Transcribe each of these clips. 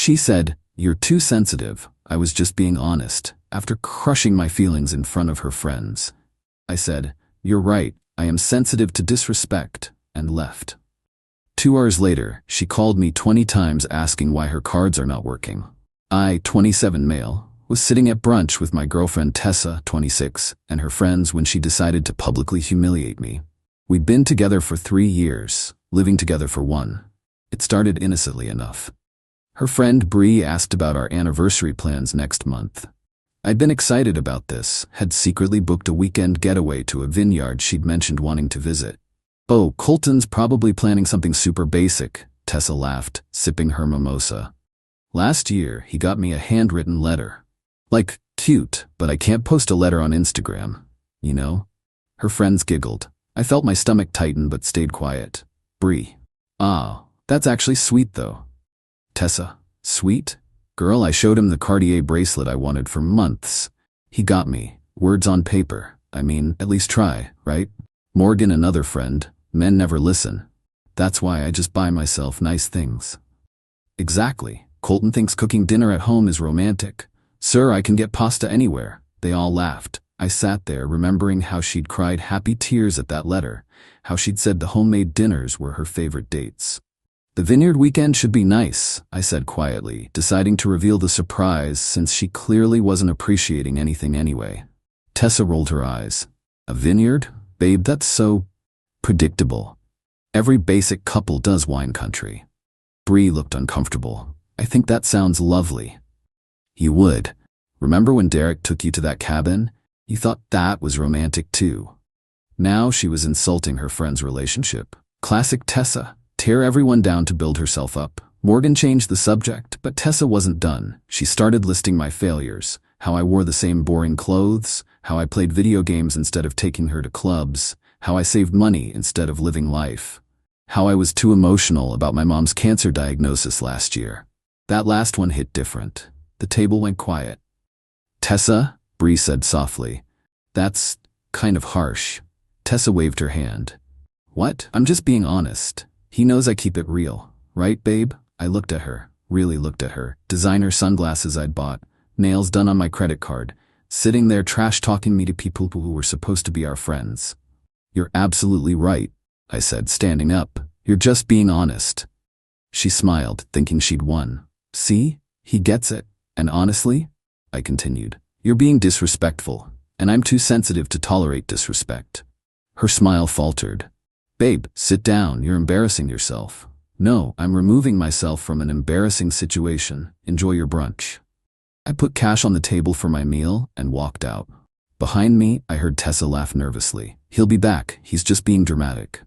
She said, "You're too sensitive." I was just being honest, after crushing my feelings in front of her friends. I said, "You're right, I am sensitive to disrespect," and left. 2 hours later, she called me 20 times asking why her cards are not working. I, 27 male, was sitting at brunch with my girlfriend Tessa, 26, and her friends when she decided to publicly humiliate me. We'd been together for 3 years, living together for 1. It started innocently enough. Her friend Bree asked about our anniversary plans next month. I'd been excited about this, had secretly booked a weekend getaway to a vineyard she'd mentioned wanting to visit. "Oh, Colton's probably planning something super basic," Tessa laughed, sipping her mimosa. "Last year, he got me a handwritten letter. Like, cute, but I can't post a letter on Instagram, you know?" Her friends giggled. I felt my stomach tighten but stayed quiet. Bree: "Ah, that's actually sweet though." Tessa: "Sweet? Girl, I showed him the Cartier bracelet I wanted for months. He got me. Words on paper. I mean, at least try, right?" Morgan, another friend: "Men never listen. That's why I just buy myself nice things." "Exactly. Colton thinks cooking dinner at home is romantic. Sir, I can get pasta anywhere." They all laughed. I sat there remembering how she'd cried happy tears at that letter, how she'd said the homemade dinners were her favorite dates. "The vineyard weekend should be nice," I said quietly, deciding to reveal the surprise since she clearly wasn't appreciating anything anyway. Tessa rolled her eyes. "A vineyard? Babe, that's so predictable. Every basic couple does wine country." Bree looked uncomfortable. "I think that sounds lovely." "You would. Remember when Derek took you to that cabin? You thought that was romantic too." Now she was insulting her friend's relationship. Classic Tessa. Tear everyone down to build herself up. Morgan changed the subject, but Tessa wasn't done. She started listing my failures. How I wore the same boring clothes, how I played video games instead of taking her to clubs, how I saved money instead of living life, how I was too emotional about my mom's cancer diagnosis last year. That last one hit different. The table went quiet. "Tessa," Bree said softly, "that's kind of harsh." Tessa waved her hand. "What? I'm just being honest. He knows I keep it real. Right, babe?" I looked at her, really looked at her. Designer sunglasses I'd bought, nails done on my credit card, sitting there trash-talking me to people who were supposed to be our friends. "You're absolutely right," I said, standing up. "You're just being honest." She smiled, thinking she'd won. "See? He gets it. And honestly," I continued, "you're being disrespectful, and I'm too sensitive to tolerate disrespect." Her smile faltered. "Babe, sit down, you're embarrassing yourself." "No, I'm removing myself from an embarrassing situation. Enjoy your brunch." I put cash on the table for my meal and walked out. Behind me, I heard Tessa laugh nervously. "He'll be back, he's just being dramatic."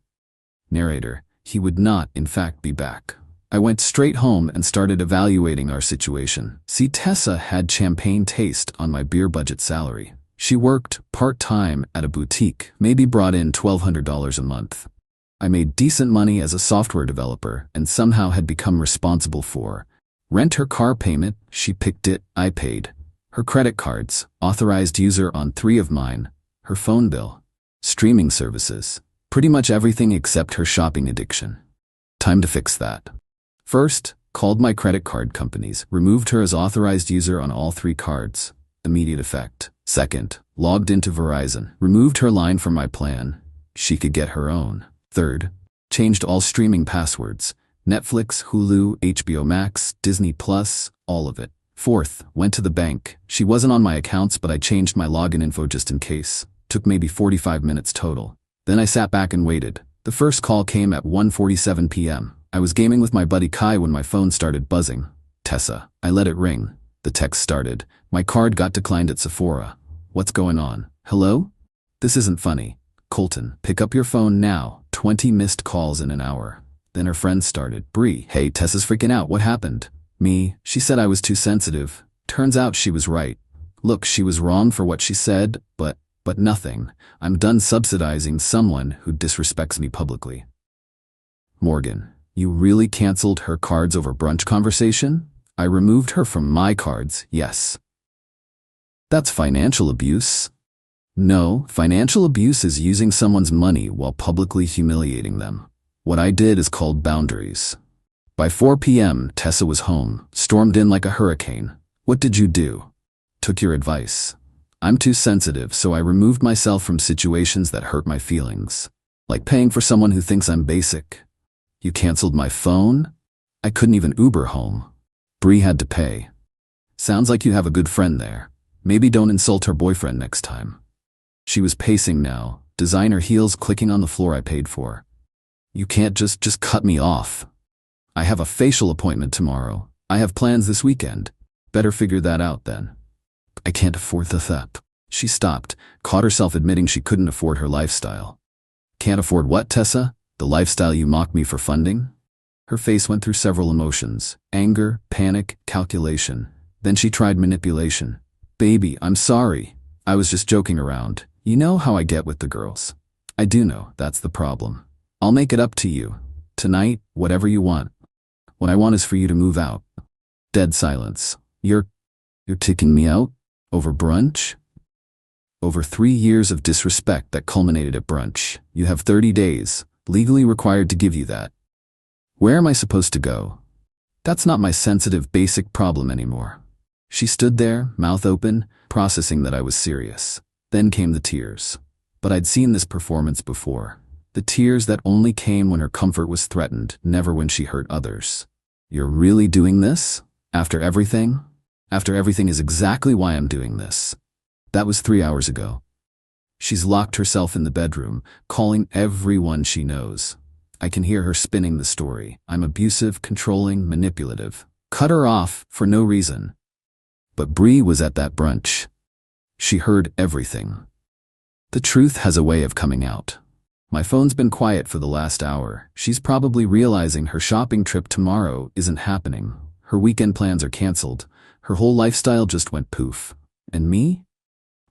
Narrator: He would not, in fact, be back. I went straight home and started evaluating our situation. See, Tessa had champagne taste on my beer budget salary. She worked part-time at a boutique, maybe brought in $1,200 a month. I made decent money as a software developer and somehow had become responsible for rent. Her car payment, she picked it, I paid. Her credit cards, authorized user on 3 of mine. Her phone bill, streaming services, pretty much everything except her shopping addiction. Time to fix that. First, called my credit card companies, removed her as authorized user on all 3 cards. Immediate effect. Second, logged into Verizon, removed her line from my plan. She could get her own. Third, changed all streaming passwords. Netflix, Hulu, HBO Max, Disney Plus, all of it. Fourth, went to the bank. She wasn't on my accounts, but I changed my login info just in case. Took maybe 45 minutes total. Then I sat back and waited. The first call came at 1:47 p.m. I was gaming with my buddy Kai when my phone started buzzing. "Tessa." I let it ring. The text started. "My card got declined at Sephora. What's going on? Hello? This isn't funny. Colton, pick up your phone now. 20 missed calls in an hour." Then her friend started. "Bree, hey, Tessa's freaking out. What happened?" Me, she said I was too sensitive. Turns out she was right. Look, she was wrong for what she said, but nothing. I'm done subsidizing someone who disrespects me publicly. Morgan, you really canceled her cards over brunch conversation? I removed her from my cards, yes. That's financial abuse. No, financial abuse is using someone's money while publicly humiliating them. What I did is called boundaries. By 4 p.m., Tessa was home, stormed in like a hurricane. What did you do? Took your advice. I'm too sensitive, so I removed myself from situations that hurt my feelings. Like paying for someone who thinks I'm basic. You canceled my phone? I couldn't even Uber home. Bree had to pay. Sounds like you have a good friend there. Maybe don't insult her boyfriend next time. She was pacing now, designer heels clicking on the floor I paid for. You can't just cut me off. I have a facial appointment tomorrow. I have plans this weekend. Better figure that out then. I can't afford the thep. She stopped, caught herself admitting she couldn't afford her lifestyle. Can't afford what, Tessa? The lifestyle you mock me for funding? Her face went through several emotions: anger, panic, calculation. Then she tried manipulation. Baby, I'm sorry. I was just joking around. You know how I get with the girls. I do know, that's the problem. I'll make it up to you. Tonight, whatever you want. What I want is for you to move out. Dead silence. You're taking me out? Over brunch? Over 3 years of disrespect that culminated at brunch. You have 30 days, legally required to give you that. Where am I supposed to go? That's not my sensitive, basic problem anymore. She stood there, mouth open, processing that I was serious. Then came the tears. But I'd seen this performance before. The tears that only came when her comfort was threatened, never when she hurt others. You're really doing this? After everything? After everything is exactly why I'm doing this. That was 3 hours ago. She's locked herself in the bedroom, calling everyone she knows. I can hear her spinning the story. I'm abusive, controlling, manipulative. Cut her off for no reason. But Bree was at that brunch. She heard everything. The truth has a way of coming out. My phone's been quiet for the last hour. She's probably realizing her shopping trip tomorrow isn't happening. Her weekend plans are canceled. Her whole lifestyle just went poof. And me?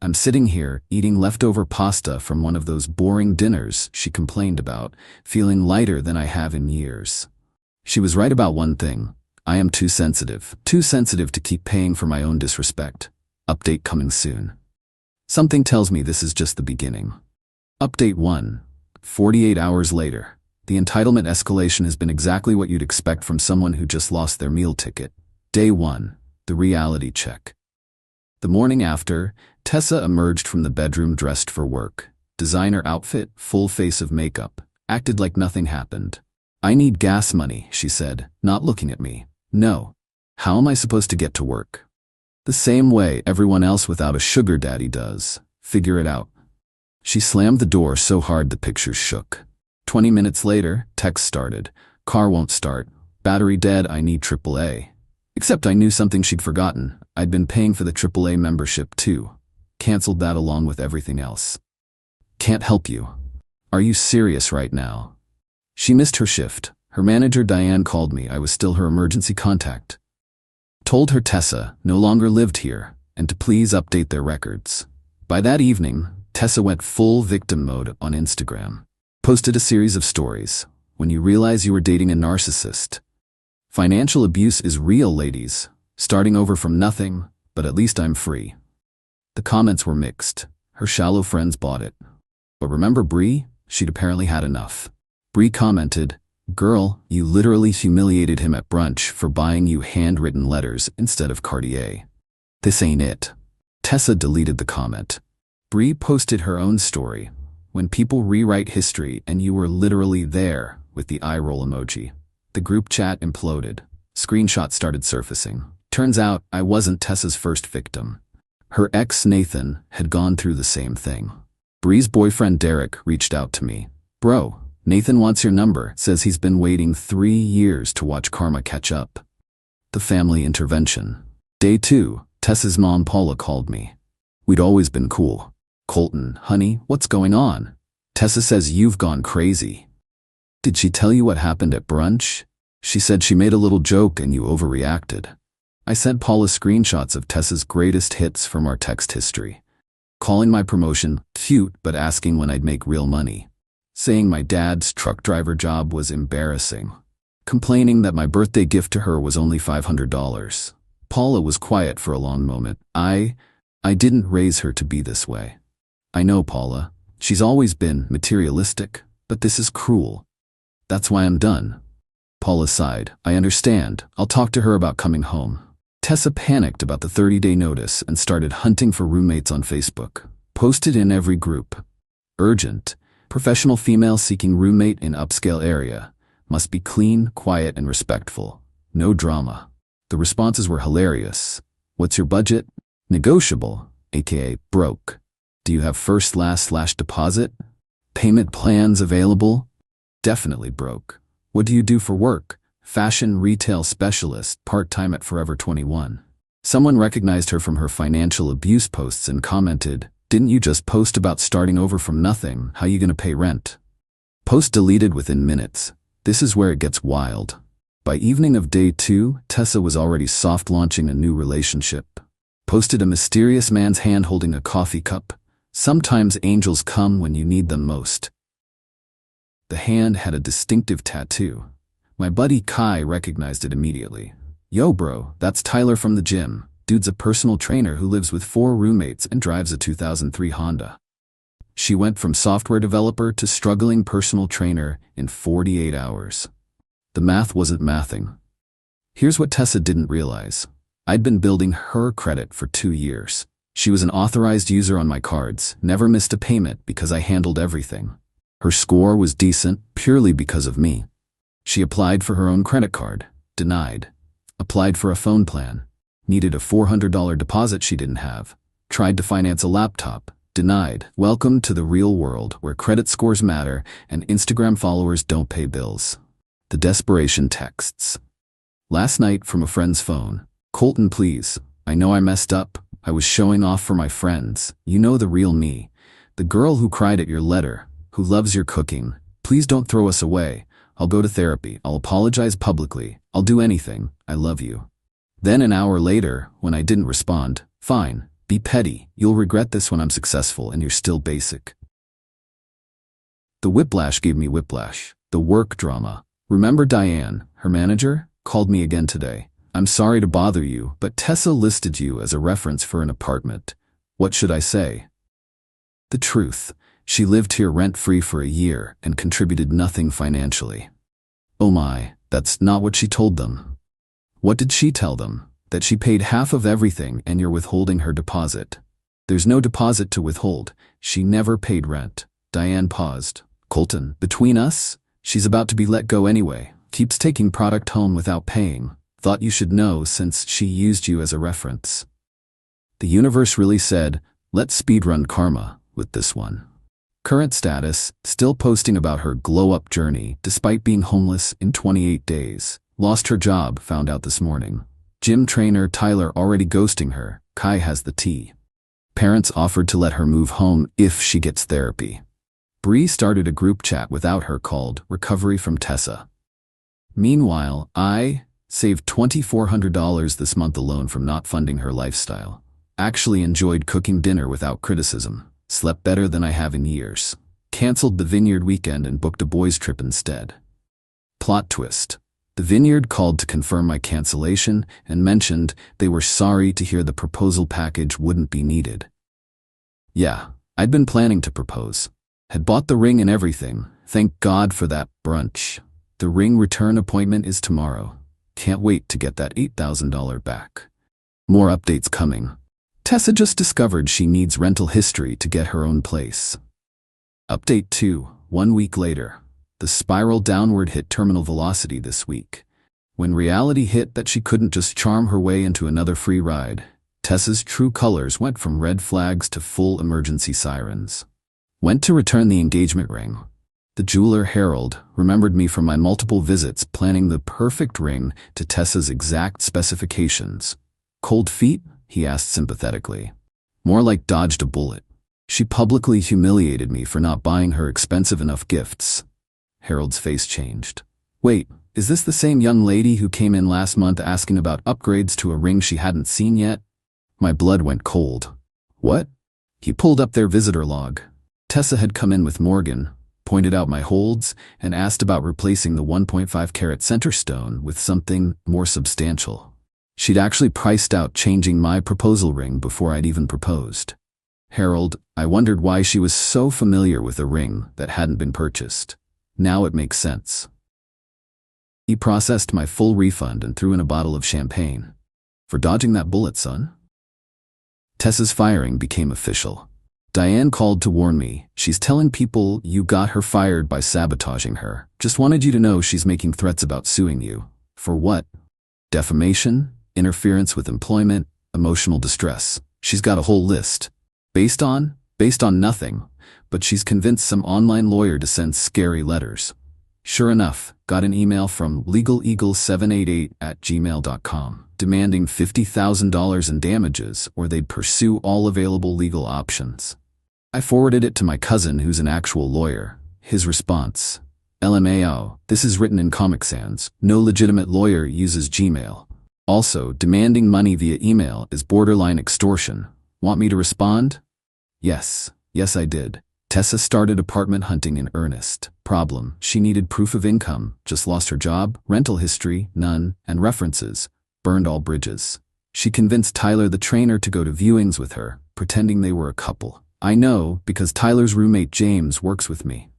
I'm sitting here, eating leftover pasta from one of those boring dinners she complained about, feeling lighter than I have in years. She was right about one thing. I am too sensitive to keep paying for my own disrespect. Update coming soon. Something tells me this is just the beginning. Update 1. 48 hours later. The entitlement escalation has been exactly what you'd expect from someone who just lost their meal ticket. Day 1. The reality check. The morning after, Tessa emerged from the bedroom dressed for work. Designer outfit, full face of makeup. Acted like nothing happened. I need gas money, she said, not looking at me. No. How am I supposed to get to work? The same way everyone else without a sugar daddy does. Figure it out. She slammed the door so hard the pictures shook. 20 minutes later, text started. Car won't start. Battery dead, I need AAA. Except I knew something she'd forgotten. I'd been paying for the AAA membership too. Canceled that along with everything else. Can't help you. Are you serious right now? She missed her shift. Her manager Diane called me. I was still her emergency contact. Told her Tessa no longer lived here and to please update their records. By that evening, Tessa went full victim mode on Instagram. Posted a series of stories. When you realize you were dating a narcissist. Financial abuse is real, ladies. Starting over from nothing, but at least I'm free. The comments were mixed. Her shallow friends bought it. But remember Bree? She'd apparently had enough. Bree commented, "Girl, you literally humiliated him at brunch for buying you handwritten letters instead of Cartier. This ain't it." Tessa deleted the comment. Bree posted her own story. When people rewrite history and you were literally there, with the eye roll emoji. The group chat imploded. Screenshots started surfacing. Turns out I wasn't Tessa's first victim. Her ex, Nathan, had gone through the same thing. Bree's boyfriend, Derek, reached out to me. "Bro, Nathan wants your number, says he's been waiting 3 years to watch karma catch up." The family intervention. Day 2, Tessa's mom, Paula, called me. We'd always been cool. "Colton, honey, what's going on? Tessa says you've gone crazy." "Did she tell you what happened at brunch?" "She said she made a little joke and you overreacted." I sent Paula screenshots of Tessa's greatest hits from our text history. Calling my promotion cute but asking when I'd make real money. Saying my dad's truck driver job was embarrassing. Complaining that my birthday gift to her was only $500. Paula was quiet for a long moment. I didn't raise her to be this way. I know Paula. She's always been materialistic, but this is cruel. That's why I'm done. Paula sighed. I understand. I'll talk to her about coming home. Tessa panicked about the 30-day notice and started hunting for roommates on Facebook. Posted in every group. Urgent. Professional female seeking roommate in upscale area. Must be clean, quiet, and respectful. No drama. The responses were hilarious. What's your budget? Negotiable, aka broke. Do you have first, last / deposit? Payment plans available? Definitely broke. What do you do for work? Fashion retail specialist, part-time at Forever 21. Someone recognized her from her financial abuse posts and commented, "Didn't you just post about starting over from nothing? How you gonna pay rent?" Post deleted within minutes. This is where it gets wild. By evening of day 2, Tessa was already soft-launching a new relationship. Posted a mysterious man's hand holding a coffee cup. Sometimes angels come when you need them most. The hand had a distinctive tattoo. My buddy Kai recognized it immediately. Yo bro, that's Tyler from the gym. Dude's a personal trainer who lives with 4 roommates and drives a 2003 Honda. She went from software developer to struggling personal trainer in 48 hours. The math wasn't mathing. Here's what Tessa didn't realize. I'd been building her credit for 2 years. She was an authorized user on my cards, never missed a payment because I handled everything. Her score was decent purely because of me. She applied for her own credit card, denied. Applied for a phone plan, needed a $400 deposit she didn't have. Tried to finance a laptop, denied. Welcome to the real world where credit scores matter and Instagram followers don't pay bills. The desperation texts. Last night from a friend's phone. Colton, please. I know I messed up. I was showing off for my friends. You know the real me. The girl who cried at your letter, who loves your cooking. Please don't throw us away. I'll go to therapy. I'll apologize publicly. I'll do anything. I love you. Then an hour later, when I didn't respond, fine, be petty. You'll regret this when I'm successful and you're still basic. The whiplash gave me whiplash. The work drama. Remember Diane, her manager, called me again today. I'm sorry to bother you, but Tessa listed you as a reference for an apartment. What should I say? The truth. She lived here rent-free for a year and contributed nothing financially. Oh my, that's not what she told them. What did she tell them? That she paid half of everything and you're withholding her deposit. There's no deposit to withhold. She never paid rent. Diane paused. Colton, between us? She's about to be let go anyway. Keeps taking product home without paying. Thought you should know since she used you as a reference. The universe really said, let's speedrun karma with this one. Current status, still posting about her glow-up journey despite being homeless in 28 days. Lost her job, found out this morning. Gym trainer Tyler already ghosting her. Kai has the tea. Parents offered to let her move home if she gets therapy. Bree started a group chat without her called Recovery from Tessa. Meanwhile, I saved $2,400 this month alone from not funding her lifestyle. Actually enjoyed cooking dinner without criticism. Slept better than I have in years. Cancelled the Vineyard weekend and booked a boys' trip instead. Plot twist. The Vineyard called to confirm my cancellation and mentioned they were sorry to hear the proposal package wouldn't be needed. Yeah, I'd been planning to propose. Had bought the ring and everything. Thank God for that brunch. The ring return appointment is tomorrow. Can't wait to get that $8,000 back. More updates coming. Tessa just discovered she needs rental history to get her own place. Update 2, 1 week later. The spiral downward hit terminal velocity this week. When reality hit that she couldn't just charm her way into another free ride, Tessa's true colors went from red flags to full emergency sirens. Went to return the engagement ring. The jeweler Harold remembered me from my multiple visits planning the perfect ring to Tessa's exact specifications. Cold feet? He asked sympathetically. More like dodged a bullet. She publicly humiliated me for not buying her expensive enough gifts. Harold's face changed. Wait, is this the same young lady who came in last month asking about upgrades to a ring she hadn't seen yet? My blood went cold. What? He pulled up their visitor log. Tessa had come in with Morgan, pointed out my holds, and asked about replacing the 1.5 carat center stone with something more substantial. She'd actually priced out changing my proposal ring before I'd even proposed. Harold, I wondered why she was so familiar with a ring that hadn't been purchased. Now it makes sense. He processed my full refund and threw in a bottle of champagne. For dodging that bullet, son? Tessa's firing became official. Diane called to warn me. She's telling people you got her fired by sabotaging her. Just wanted you to know she's making threats about suing you. For what? Defamation, interference with employment, emotional distress. She's got a whole list. Based on nothing, but she's convinced some online lawyer to send scary letters. Sure enough, got an email from legaleagle788@gmail.com demanding $50,000 in damages or they'd pursue all available legal options. I forwarded it to my cousin who's an actual lawyer. His response: LMAO, this is written in Comic Sans. No legitimate lawyer uses Gmail. Also, demanding money via email is borderline extortion. Want me to respond? Yes I did. Tessa started apartment hunting in earnest. Problem: she needed proof of income, just lost her job, rental history, none, and references. Burned all bridges. She convinced Tyler the trainer to go to viewings with her, pretending they were a couple. I know, because Tyler's roommate James works with me.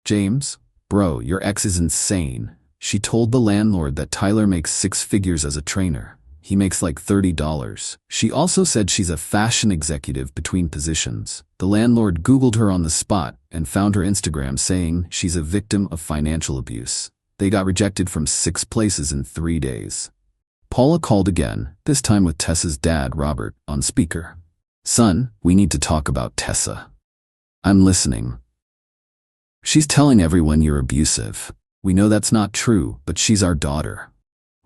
James? Bro, your ex is insane. She told the landlord that Tyler makes 6 figures as a trainer. He makes like $30. She also said she's a fashion executive between positions. The landlord Googled her on the spot and found her Instagram saying she's a victim of financial abuse. They got rejected from 6 places in 3 days. Paula called again, this time with Tessa's dad, Robert, on speaker. Son, we need to talk about Tessa. I'm listening. She's telling everyone you're abusive. We know that's not true, but she's our daughter.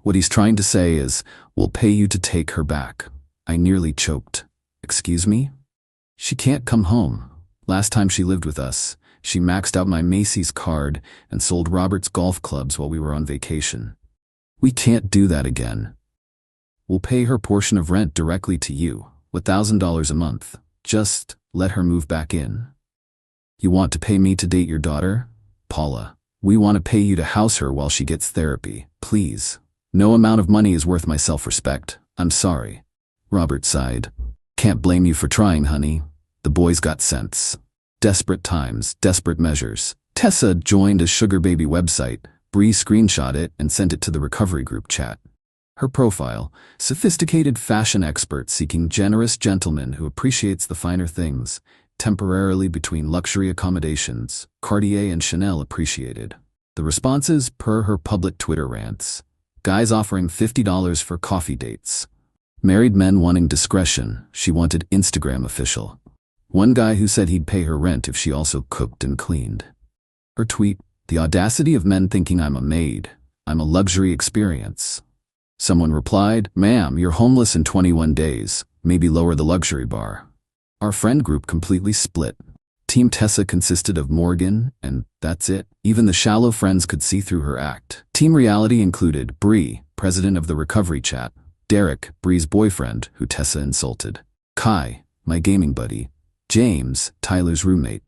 What he's trying to say is, we'll pay you to take her back. I nearly choked. Excuse me? She can't come home. Last time she lived with us, she maxed out my Macy's card and sold Robert's golf clubs while we were on vacation. We can't do that again. We'll pay her portion of rent directly to you, $1,000 a month. Just let her move back in. You want to pay me to date your daughter? Paula, we want to pay you to house her while she gets therapy, please. No amount of money is worth my self-respect. I'm sorry. Robert sighed. Can't blame you for trying, honey. The boy's got sense. Desperate times, desperate measures. Tessa joined a sugar baby website. Bree screenshot it and sent it to the recovery group chat. Her profile: sophisticated fashion expert seeking generous gentleman who appreciates the finer things, temporarily between luxury accommodations, Cartier and Chanel appreciated. The responses per her public Twitter rants: guys offering $50 for coffee dates. Married men wanting discretion, she wanted Instagram official. One guy who said he'd pay her rent if she also cooked and cleaned. Her tweet: the audacity of men thinking I'm a maid. I'm a luxury experience. Someone replied, ma'am, you're homeless in 21 days. Maybe lower the luxury bar. Our friend group completely split. Team Tessa consisted of Morgan, and that's it. Even the shallow friends could see through her act. Team Reality included Bree, president of the recovery chat, Derek, Bree's boyfriend, who Tessa insulted, Kai, my gaming buddy, James, Tyler's roommate,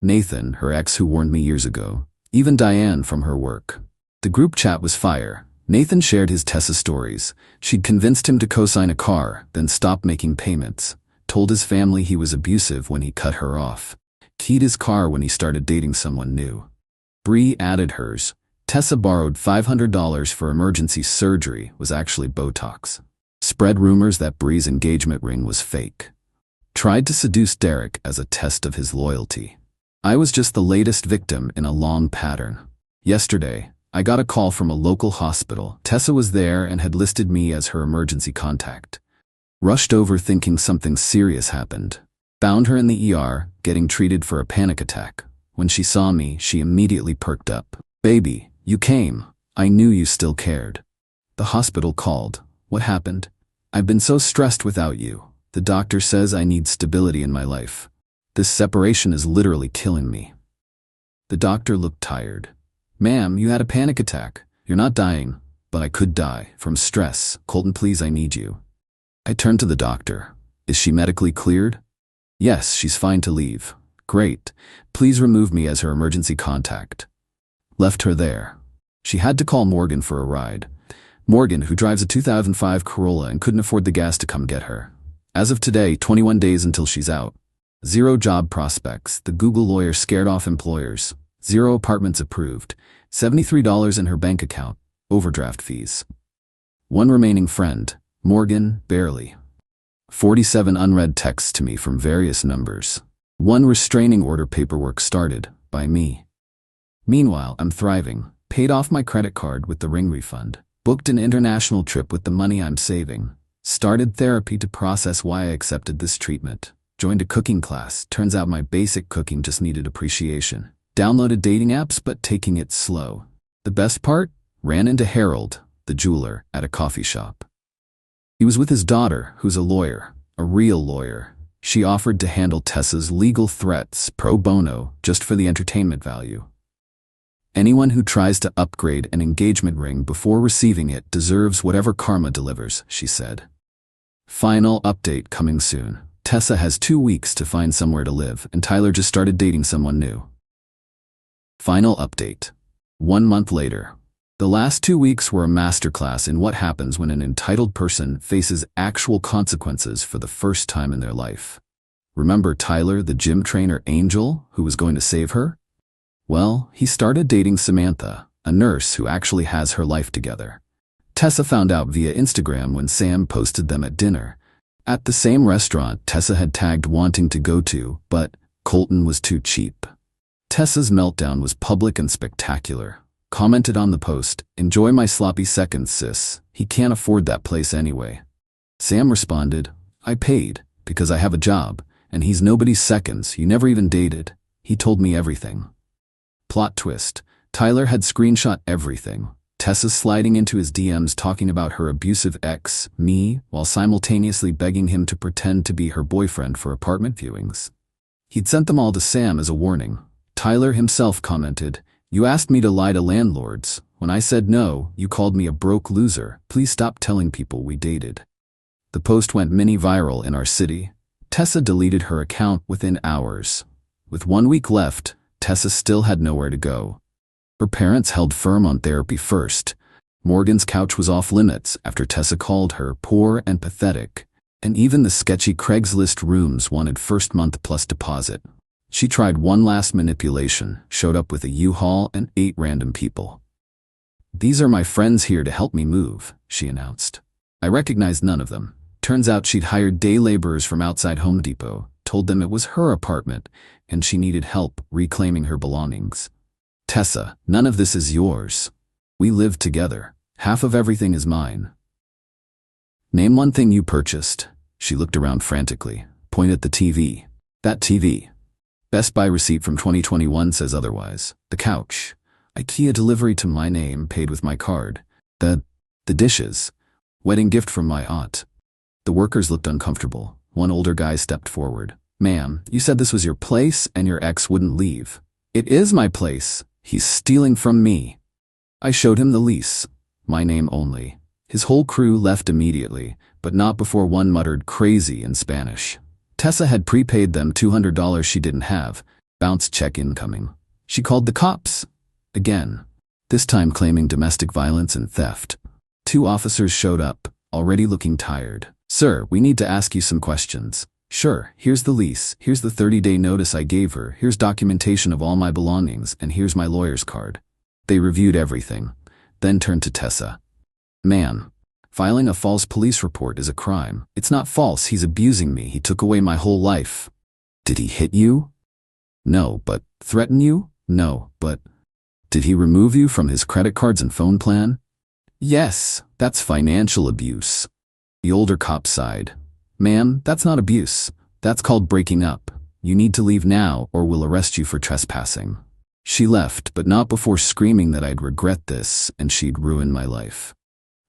Nathan, her ex who warned me years ago, even Diane from her work. The group chat was fire. Nathan shared his Tessa stories. She'd convinced him to co-sign a car, then stop making payments. Told his family he was abusive when he cut her off. Keyed his car when he started dating someone new. Bree added hers. Tessa borrowed $500 for emergency surgery, was actually Botox. Spread rumors that Bree's engagement ring was fake. Tried to seduce Derek as a test of his loyalty. I was just the latest victim in a long pattern. Yesterday, I got a call from a local hospital. Tessa was there and had listed me as her emergency contact. Rushed over thinking something serious happened. Found her in the ER, getting treated for a panic attack. When she saw me, she immediately perked up. Baby, you came. I knew you still cared. The hospital called. What happened? I've been so stressed without you. The doctor says I need stability in my life. This separation is literally killing me. The doctor looked tired. Ma'am, you had a panic attack. You're not dying, but I could die from stress. Colton, please, I need you. I turned to the doctor. Is she medically cleared? Yes, she's fine to leave. Great. Please remove me as her emergency contact. Left her there. She had to call Morgan for a ride. Morgan, who drives a 2005 Corolla and couldn't afford the gas to come get her. As of today, 21 days until she's out. 0 job prospects. The Google lawyer scared off employers. 0 apartments approved. $73 in her bank account. overdraft fees. One remaining friend, Morgan, barely. 47 unread texts to me from various numbers. One restraining order paperwork started, by me. Meanwhile, I'm thriving, paid off my credit card with the ring refund, booked an international trip with the money I'm saving, started therapy to process why I accepted this treatment, joined a cooking class, turns out my basic cooking just needed appreciation, downloaded dating apps but taking it slow. The best part? Ran into Harold, the jeweler, at a coffee shop. He was with his daughter, who's a lawyer, a real lawyer. She offered to handle Tessa's legal threats pro bono just for the entertainment value. Anyone who tries to upgrade an engagement ring before receiving it deserves whatever karma delivers, she said. Final update coming soon. Tessa has 2 weeks to find somewhere to live, and Tyler just started dating someone new. Final update. 1 month later. The last 2 weeks were a masterclass in what happens when an entitled person faces actual consequences for the first time in their life. Remember Tyler, the gym trainer angel, who was going to save her? Well, he started dating Samantha, a nurse who actually has her life together. Tessa found out via Instagram when Sam posted them at dinner. At the same restaurant Tessa had tagged wanting to go to, but Colton was too cheap. Tessa's meltdown was public and spectacular. Commented on the post, "Enjoy my sloppy seconds, sis. He can't afford that place anyway." Sam responded, "I paid, because I have a job, and he's nobody's seconds, you never even dated. He told me everything." Plot twist. Tyler had screenshot everything. Tessa sliding into his DMs talking about her abusive ex, me, while simultaneously begging him to pretend to be her boyfriend for apartment viewings. He'd sent them all to Sam as a warning. Tyler himself commented, "You asked me to lie to landlords. When I said no, you called me a broke loser. Please stop telling people we dated." The post went mini viral in our city. Tessa deleted her account within hours. With 1 week left, Tessa still had nowhere to go. Her parents held firm on therapy first. Morgan's couch was off limits after Tessa called her poor and pathetic, and even the sketchy Craigslist rooms wanted first month plus deposit. She tried one last manipulation, showed up with a U-Haul and 8 random people. "These are my friends here to help me move," she announced. I recognized none of them. Turns out she'd hired day laborers from outside Home Depot, told them it was her apartment, and she needed help reclaiming her belongings. "Tessa, none of this is yours. We live together. Half of everything is mine." "Name one thing you purchased." She looked around frantically, pointed at the TV. "That TV. Best Buy receipt from 2021 says otherwise. The couch. IKEA delivery to my name, paid with my card. The dishes. Wedding gift from my aunt." The workers looked uncomfortable. One older guy stepped forward. "Ma'am, you said this was your place and your ex wouldn't leave." "It is my place. He's stealing from me." I showed him the lease. My name only. His whole crew left immediately, but not before one muttered "crazy" in Spanish. Tessa had prepaid them $200 she didn't have. Bounce check incoming. She called the cops. Again. This time claiming domestic violence and theft. 2 officers showed up, already looking tired. "Sir, we need to ask you some questions." "Sure, here's the lease, here's the 30-day notice I gave her, here's documentation of all my belongings, and here's my lawyer's card." They reviewed everything, then turned to Tessa. "Ma'am, filing a false police report is a crime. It's not false, he's abusing me, he took away my whole life." "Did he hit you?" "No, but..." "Threaten you?" "No, but..." "Did he remove you from his credit cards and phone plan?" "Yes, that's financial abuse." The older cop sighed. "Ma'am, that's not abuse. That's called breaking up. You need to leave now or we'll arrest you for trespassing." She left, but not before screaming that I'd regret this and she'd ruin my life.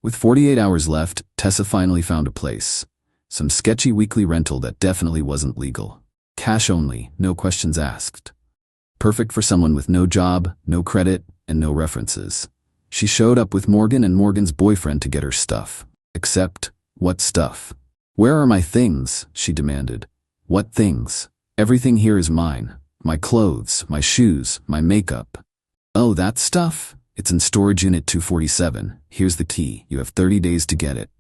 With 48 hours left, Tessa finally found a place. Some sketchy weekly rental that definitely wasn't legal. Cash only, no questions asked. Perfect for someone with no job, no credit, and no references. She showed up with Morgan and Morgan's boyfriend to get her stuff. Except, what stuff? "Where are my things?" she demanded. "What things? Everything here is mine. My clothes, my shoes, my makeup." "Oh, that stuff? It's in storage unit 247. Here's the key. You have 30 days to get it."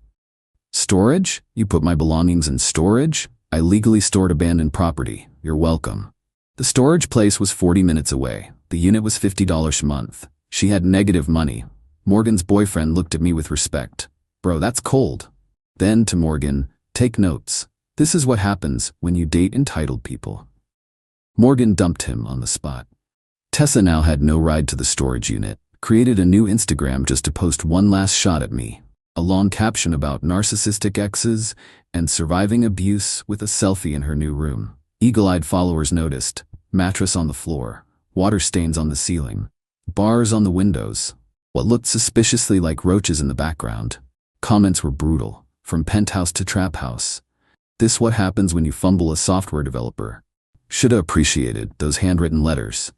"Storage? You put my belongings in storage? I legally stored abandoned property. You're welcome." The storage place was 40 minutes away. The unit was $50 a month. She had negative money. Morgan's boyfriend looked at me with respect. Bro, that's cold. Then to Morgan, take notes. This is what happens when you date entitled people. Morgan dumped him on the spot. Tessa now had no ride to the storage unit, created a new Instagram just to post one last shot at me. A long caption about narcissistic exes and surviving abuse with a selfie in her new room. Eagle-eyed followers noticed. Mattress on the floor, water stains on the ceiling, bars on the windows, what looked suspiciously like roaches in the background. Comments were brutal, from penthouse to trap house. This what happens when you fumble a software developer. Shoulda appreciated those handwritten letters.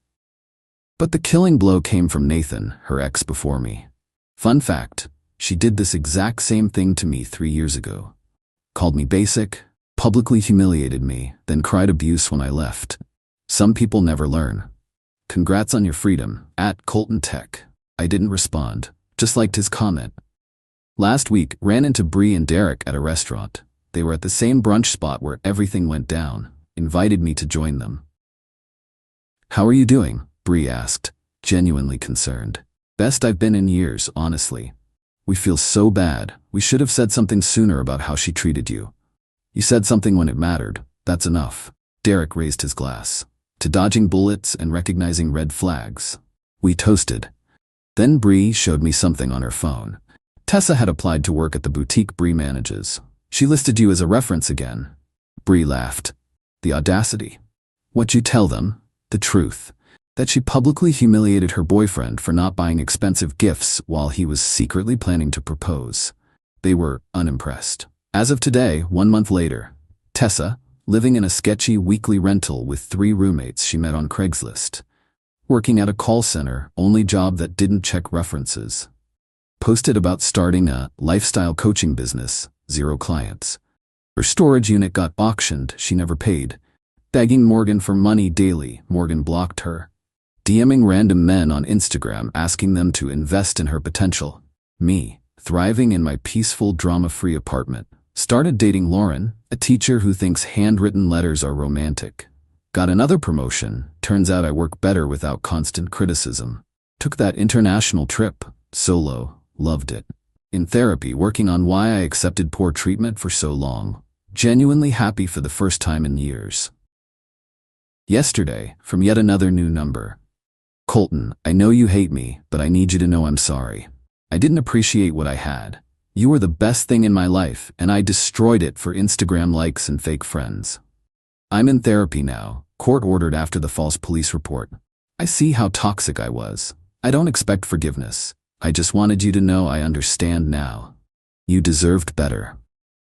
But the killing blow came from Nathan, her ex before me. Fun fact, she did this exact same thing to me 3 years ago. Called me basic, publicly humiliated me, then cried abuse when I left. Some people never learn. Congrats on your freedom, @ColtonTech. I didn't respond, just liked his comment. Last week, ran into Bree and Derek at a restaurant. They were at the same brunch spot where everything went down, invited me to join them. How are you doing? Bree asked, genuinely concerned. Best I've been in years, honestly. We feel so bad. We should have said something sooner about how she treated you. You said something when it mattered. That's enough. Derek raised his glass. To dodging bullets and recognizing red flags. We toasted. Then Bree showed me something on her phone. Tessa had applied to work at the boutique Bree manages. She listed you as a reference again. Bree laughed. The audacity. What'd you tell them? The truth. That she publicly humiliated her boyfriend for not buying expensive gifts while he was secretly planning to propose. They were unimpressed. As of today, 1 month later, Tessa, living in a sketchy weekly rental with 3 roommates she met on Craigslist. Working at a call center, only job that didn't check references. Posted about starting a lifestyle coaching business, 0 clients. Her storage unit got auctioned, she never paid. Begging Morgan for money daily, Morgan blocked her. DMing random men on Instagram asking them to invest in her potential. Me, thriving in my peaceful, drama-free apartment. Started dating Lauren, a teacher who thinks handwritten letters are romantic. Got another promotion, turns out I work better without constant criticism. Took that international trip, solo, loved it. In therapy, working on why I accepted poor treatment for so long. Genuinely happy for the first time in years. Yesterday, from yet another new number. Colton, I know you hate me, but I need you to know I'm sorry. I didn't appreciate what I had. You were the best thing in my life, and I destroyed it for Instagram likes and fake friends. I'm in therapy now, court-ordered after the false police report. I see how toxic I was. I don't expect forgiveness. I just wanted you to know I understand now. You deserved better.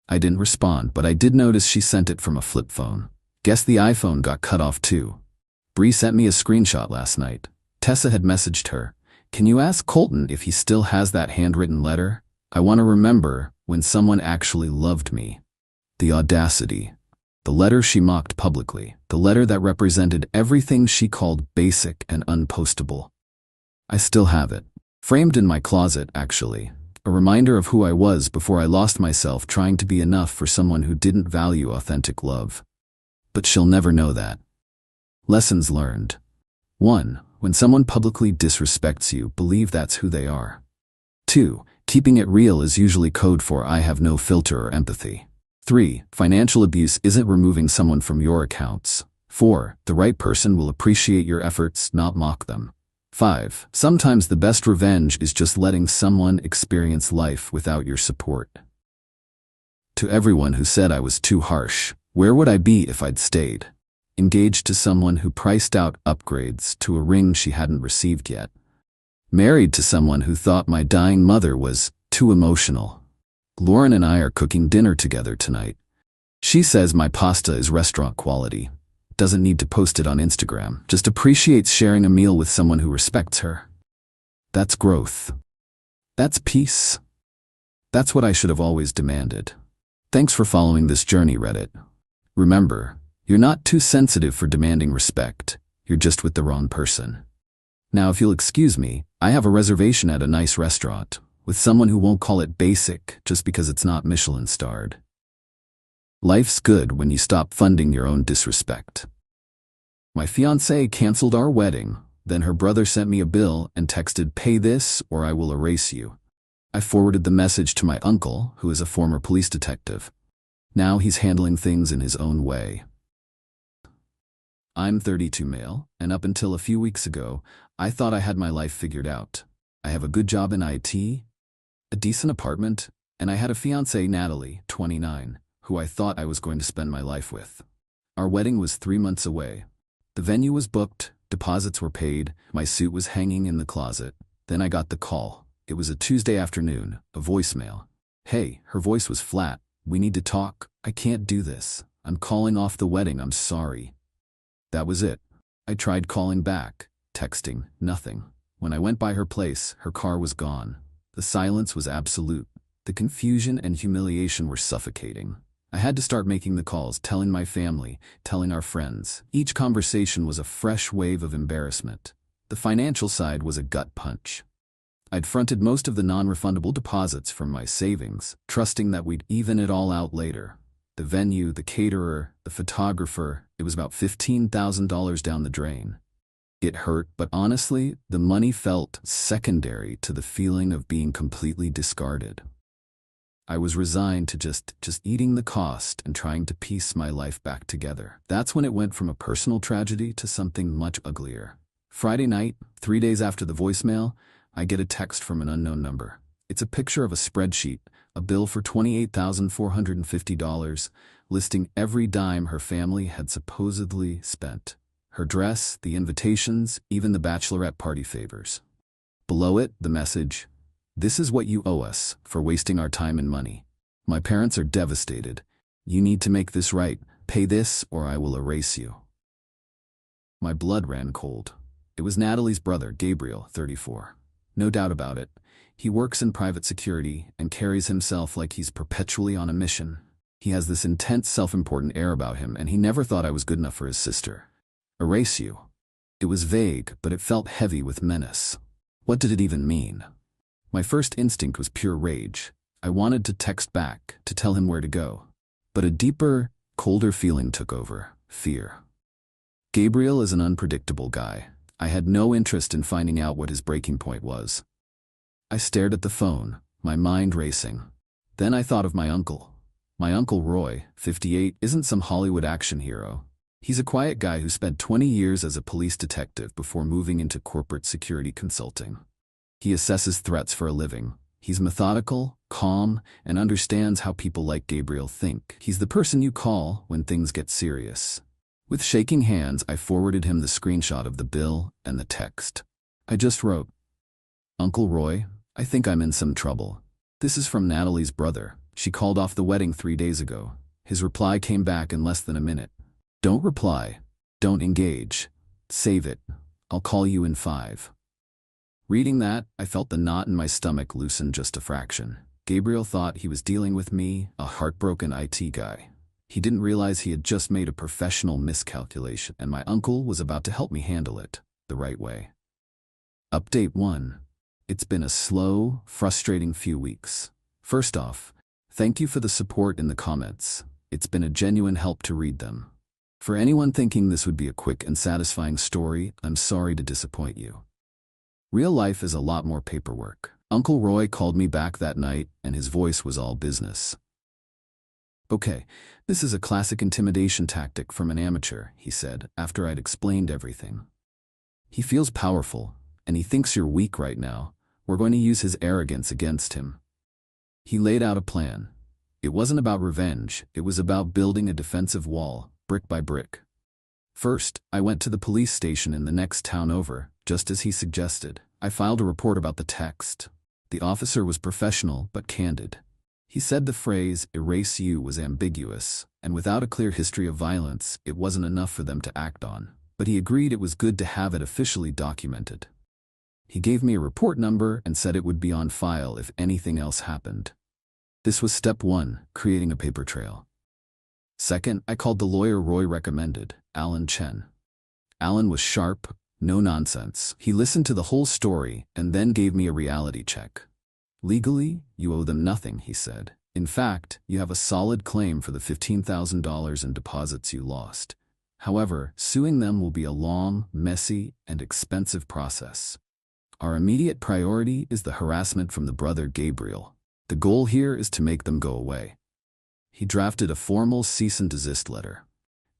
I didn't respond, but I did notice she sent it from a flip phone. Guess the iPhone got cut off too. Bree sent me a screenshot last night. Tessa had messaged her. Can you ask Colton if he still has that handwritten letter? I want to remember when someone actually loved me. The audacity. The letter she mocked publicly. The letter that represented everything she called basic and unpostable. I still have it. Framed in my closet, actually. A reminder of who I was before I lost myself trying to be enough for someone who didn't value authentic love. But she'll never know that. Lessons learned. 1. When someone publicly disrespects you, believe that's who they are. 2. Keeping it real is usually code for I have no filter or empathy. 3. Financial abuse isn't removing someone from your accounts. 4. The right person will appreciate your efforts, not mock them. 5. Sometimes the best revenge is just letting someone experience life without your support. To everyone who said I was too harsh, where would I be if I'd stayed? Engaged to someone who priced out upgrades to a ring she hadn't received yet. Married to someone who thought my dying mother was too emotional. Lauren and I are cooking dinner together tonight. She says my pasta is restaurant quality. Doesn't need to post it on Instagram, just appreciates sharing a meal with someone who respects her. That's growth. That's peace. That's what I should have always demanded. Thanks for following this journey, Reddit. Remember, you're not too sensitive for demanding respect. You're just with the wrong person. Now, if you'll excuse me, I have a reservation at a nice restaurant with someone who won't call it basic just because it's not Michelin starred. Life's good when you stop funding your own disrespect. My fiancé canceled our wedding. Then her brother sent me a bill and texted, "Pay this or I will erase you." I forwarded the message to my uncle, who is a former police detective. Now he's handling things in his own way. I'm 32 male, and up until a few weeks ago, I thought I had my life figured out. I have a good job in IT, a decent apartment, and I had a fiancée, Natalie, 29, who I thought I was going to spend my life with. Our wedding was 3 months away. The venue was booked, deposits were paid, my suit was hanging in the closet. Then I got the call. It was a Tuesday afternoon, a voicemail. "Hey," her voice was flat. "We need to talk. I can't do this. I'm calling off the wedding, I'm sorry." That was it. I tried calling back, texting, nothing. When I went by her place, her car was gone. The silence was absolute. The confusion and humiliation were suffocating. I had to start making the calls, telling my family, telling our friends. Each conversation was a fresh wave of embarrassment. The financial side was a gut punch. I'd fronted most of the non-refundable deposits from my savings, trusting that we'd even it all out later. The venue, the caterer, the photographer, it was about $15,000 down the drain. It hurt, but honestly, the money felt secondary to the feeling of being completely discarded. I was resigned to just eating the cost and trying to piece my life back together. That's when it went from a personal tragedy to something much uglier. Friday night, 3 days after the voicemail, I get a text from an unknown number. It's a picture of a spreadsheet, a bill for $28,450, listing every dime her family had supposedly spent. Her dress, the invitations, even the bachelorette party favors. Below it, the message, "This is what you owe us for wasting our time and money. My parents are devastated. You need to make this right. Pay this or I will erase you." My blood ran cold. It was Natalie's brother, Gabriel, 34. No doubt about it. He works in private security and carries himself like he's perpetually on a mission. He has this intense self-important air about him, and he never thought I was good enough for his sister. Erase you. It was vague, but it felt heavy with menace. What did it even mean? My first instinct was pure rage. I wanted to text back, to tell him where to go. But a deeper, colder feeling took over, fear. Gabriel is an unpredictable guy. I had no interest in finding out what his breaking point was. I stared at the phone, my mind racing. Then I thought of my uncle. My Uncle Roy, 58, isn't some Hollywood action hero. He's a quiet guy who spent 20 years as a police detective before moving into corporate security consulting. He assesses threats for a living. He's methodical, calm, and understands how people like Gabriel think. He's the person you call when things get serious. With shaking hands, I forwarded him the screenshot of the bill and the text. I just wrote, "Uncle Roy, I think I'm in some trouble. This is from Natalie's brother. She called off the wedding 3 days ago." His reply came back in less than a minute. "Don't reply. Don't engage. Save it. I'll call you in 5. Reading that, I felt the knot in my stomach loosen just a fraction. Gabriel thought he was dealing with me, a heartbroken IT guy. He didn't realize he had just made a professional miscalculation, and my uncle was about to help me handle it the right way. Update 1. It's been a slow, frustrating few weeks. First off, thank you for the support in the comments. It's been a genuine help to read them. For anyone thinking this would be a quick and satisfying story, I'm sorry to disappoint you. Real life is a lot more paperwork. Uncle Roy called me back that night, and his voice was all business. "Okay, this is a classic intimidation tactic from an amateur," he said, after I'd explained everything. "He feels powerful, and he thinks you're weak right now. We're going to use his arrogance against him." He laid out a plan. It wasn't about revenge, it was about building a defensive wall, brick by brick. First, I went to the police station in the next town over, just as he suggested. I filed a report about the text. The officer was professional but candid. He said the phrase, "erase you," was ambiguous, and without a clear history of violence, it wasn't enough for them to act on. But he agreed it was good to have it officially documented. He gave me a report number and said it would be on file if anything else happened. This was step 1, creating a paper trail. Second, I called the lawyer Roy recommended, Alan Chen. Alan was sharp, no nonsense. He listened to the whole story and then gave me a reality check. "Legally, you owe them nothing," he said. "In fact, you have a solid claim for the $15,000 in deposits you lost. However, suing them will be a long, messy, and expensive process. Our immediate priority is the harassment from the brother Gabriel. The goal here is to make them go away. He drafted a formal cease and desist letter.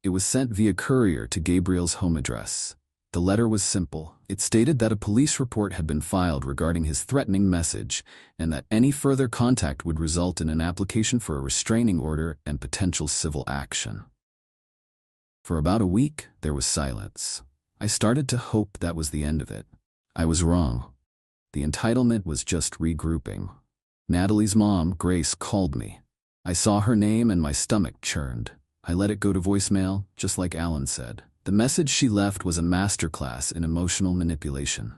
It was sent via courier to Gabriel's home address. The letter was simple. It stated that a police report had been filed regarding his threatening message and that any further contact would result in an application for a restraining order and potential civil action. For about a week, there was silence. I started to hope that was the end of it. I was wrong. The entitlement was just regrouping. Natalie's mom, Grace, called me. I saw her name and my stomach churned. I let it go to voicemail, just like Alan said. The message she left was a masterclass in emotional manipulation.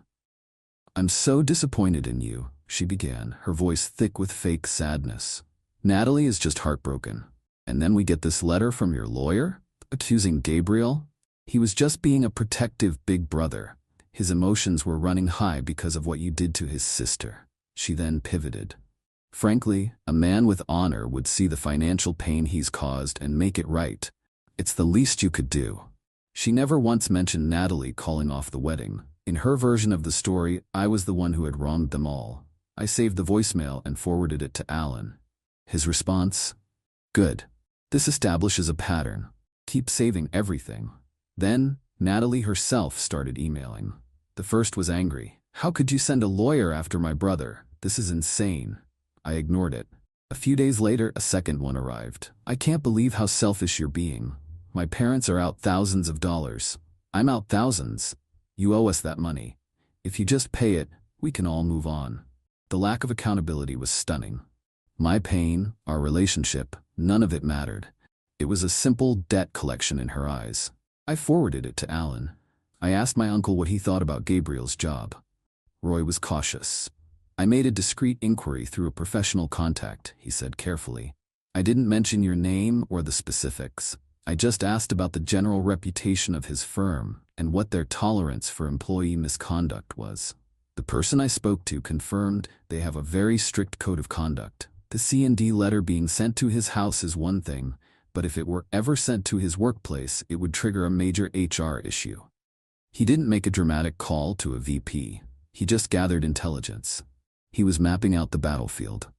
"I'm so disappointed in you," she began, her voice thick with fake sadness. "Natalie is just heartbroken. And then we get this letter from your lawyer, accusing Gabriel. He was just being a protective big brother. His emotions were running high because of what you did to his sister." She then pivoted. "Frankly, a man with honor would see the financial pain he's caused and make it right. It's the least you could do." She never once mentioned Natalie calling off the wedding. In her version of the story, I was the one who had wronged them all. I saved the voicemail and forwarded it to Alan. His response? "Good. This establishes a pattern. Keep saving everything." Then, Natalie herself started emailing. The first was angry. "How could you send a lawyer after my brother? This is insane." I ignored it. A few days later, a second one arrived. "I can't believe how selfish you're being. My parents are out thousands of dollars. I'm out thousands. You owe us that money. If you just pay it, we can all move on." The lack of accountability was stunning. My pain, our relationship, none of it mattered. It was a simple debt collection in her eyes. I forwarded it to Alan. I asked my uncle what he thought about Gabriel's job. Roy was cautious. "I made a discreet inquiry through a professional contact," he said carefully. "I didn't mention your name or the specifics. I just asked about the general reputation of his firm and what their tolerance for employee misconduct was. The person I spoke to confirmed they have a very strict code of conduct. The C&D letter being sent to his house is one thing, but if it were ever sent to his workplace, it would trigger a major HR issue." He didn't make a dramatic call to a VP. He just gathered intelligence. He was mapping out the battlefield.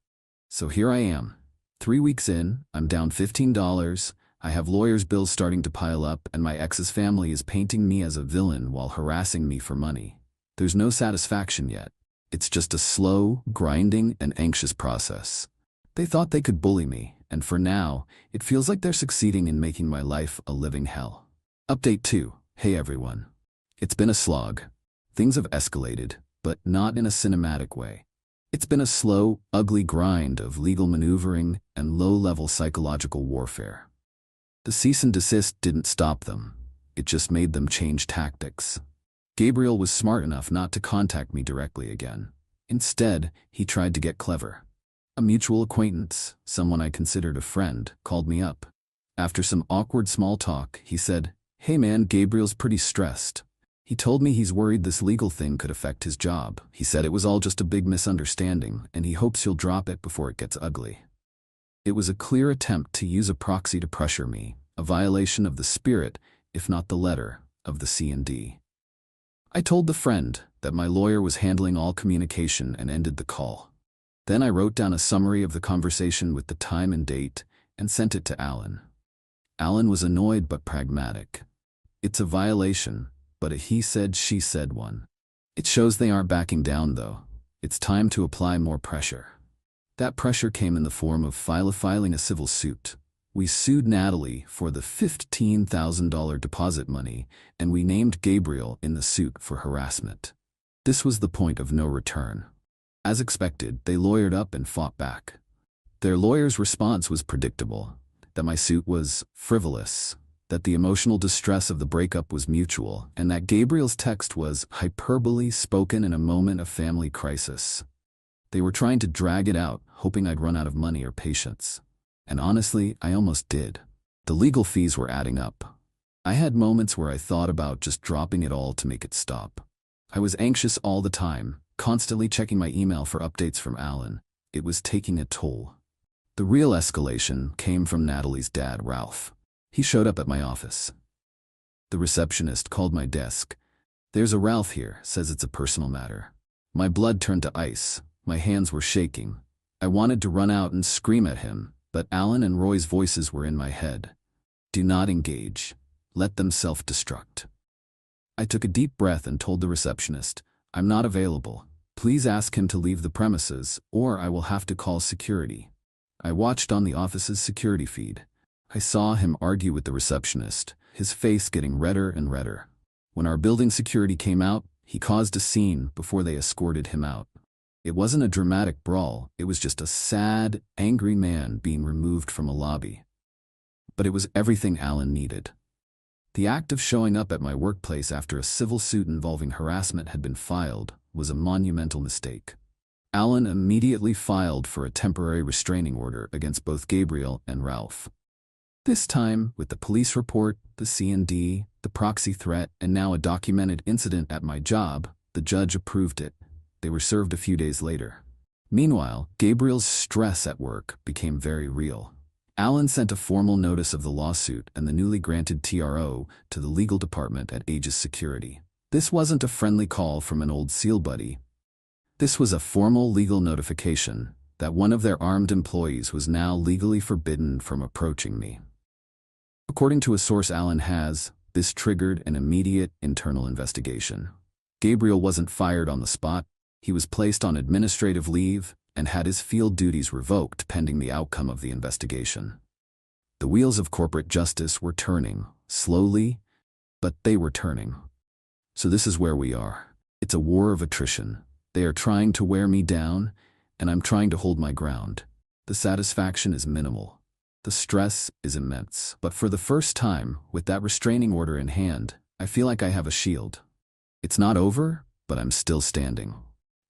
So here I am. 3 weeks in, I'm down $15. I have lawyers' bills starting to pile up, and my ex's family is painting me as a villain while harassing me for money. There's no satisfaction yet. It's just a slow, grinding, and anxious process. They thought they could bully me, and for now, it feels like they're succeeding in making my life a living hell. Update 2. Hey everyone. It's been a slog. Things have escalated, but not in a cinematic way. It's been a slow, ugly grind of legal maneuvering and low-level psychological warfare. The cease and desist didn't stop them. It just made them change tactics. Gabriel was smart enough not to contact me directly again. Instead, he tried to get clever. A mutual acquaintance, someone I considered a friend, called me up. After some awkward small talk, he said, "Hey man, Gabriel's pretty stressed. He told me he's worried this legal thing could affect his job. He said it was all just a big misunderstanding, and he hopes he'll drop it before it gets ugly." It was a clear attempt to use a proxy to pressure me, a violation of the spirit, if not the letter, of the C&D. I told the friend that my lawyer was handling all communication and ended the call. Then I wrote down a summary of the conversation with the time and date and sent it to Alan. Alan was annoyed but pragmatic. It's a violation, but a he said, she said one. It shows they aren't backing down though. It's time to apply more pressure. That pressure came in the form of filing a civil suit. We sued Natalie for the $15,000 deposit money, and we named Gabriel in the suit for harassment. This was the point of no return. As expected, they lawyered up and fought back. Their lawyer's response was predictable, that my suit was frivolous, that the emotional distress of the breakup was mutual, and that Gabriel's text was hyperbole spoken in a moment of family crisis. They were trying to drag it out, hoping I'd run out of money or patience. And honestly, I almost did. The legal fees were adding up. I had moments where I thought about just dropping it all to make it stop. I was anxious all the time, constantly checking my email for updates from Alan. It was taking a toll. The real escalation came from Natalie's dad, Ralph. He showed up at my office. The receptionist called my desk. "There's a Ralph here, says it's a personal matter." My blood turned to ice. My hands were shaking. I wanted to run out and scream at him, but Alan and Roy's voices were in my head. "Do not engage. Let them self-destruct." I took a deep breath and told the receptionist, "I'm not available. Please ask him to leave the premises, or I will have to call security." I watched on the office's security feed. I saw him argue with the receptionist, his face getting redder and redder. When our building security came out, he caused a scene before they escorted him out. It wasn't a dramatic brawl, it was just a sad, angry man being removed from a lobby. But it was everything Alan needed. The act of showing up at my workplace after a civil suit involving harassment had been filed was a monumental mistake. Alan immediately filed for a temporary restraining order against both Gabriel and Ralph. This time, with the police report, the C&D, the proxy threat, and now a documented incident at my job, the judge approved it. They were served a few days later. Meanwhile, Gabriel's stress at work became very real. Alan sent a formal notice of the lawsuit and the newly granted TRO to the legal department at Aegis Security. This wasn't a friendly call from an old SEAL buddy. This was a formal legal notification that one of their armed employees was now legally forbidden from approaching me. According to a source Alan has, this triggered an immediate internal investigation. Gabriel wasn't fired on the spot. He was placed on administrative leave and had his field duties revoked pending the outcome of the investigation. The wheels of corporate justice were turning, slowly, but they were turning. So this is where we are. It's a war of attrition. They are trying to wear me down, and I'm trying to hold my ground. The satisfaction is minimal. The stress is immense. But for the first time, with that restraining order in hand, I feel like I have a shield. It's not over, but I'm still standing.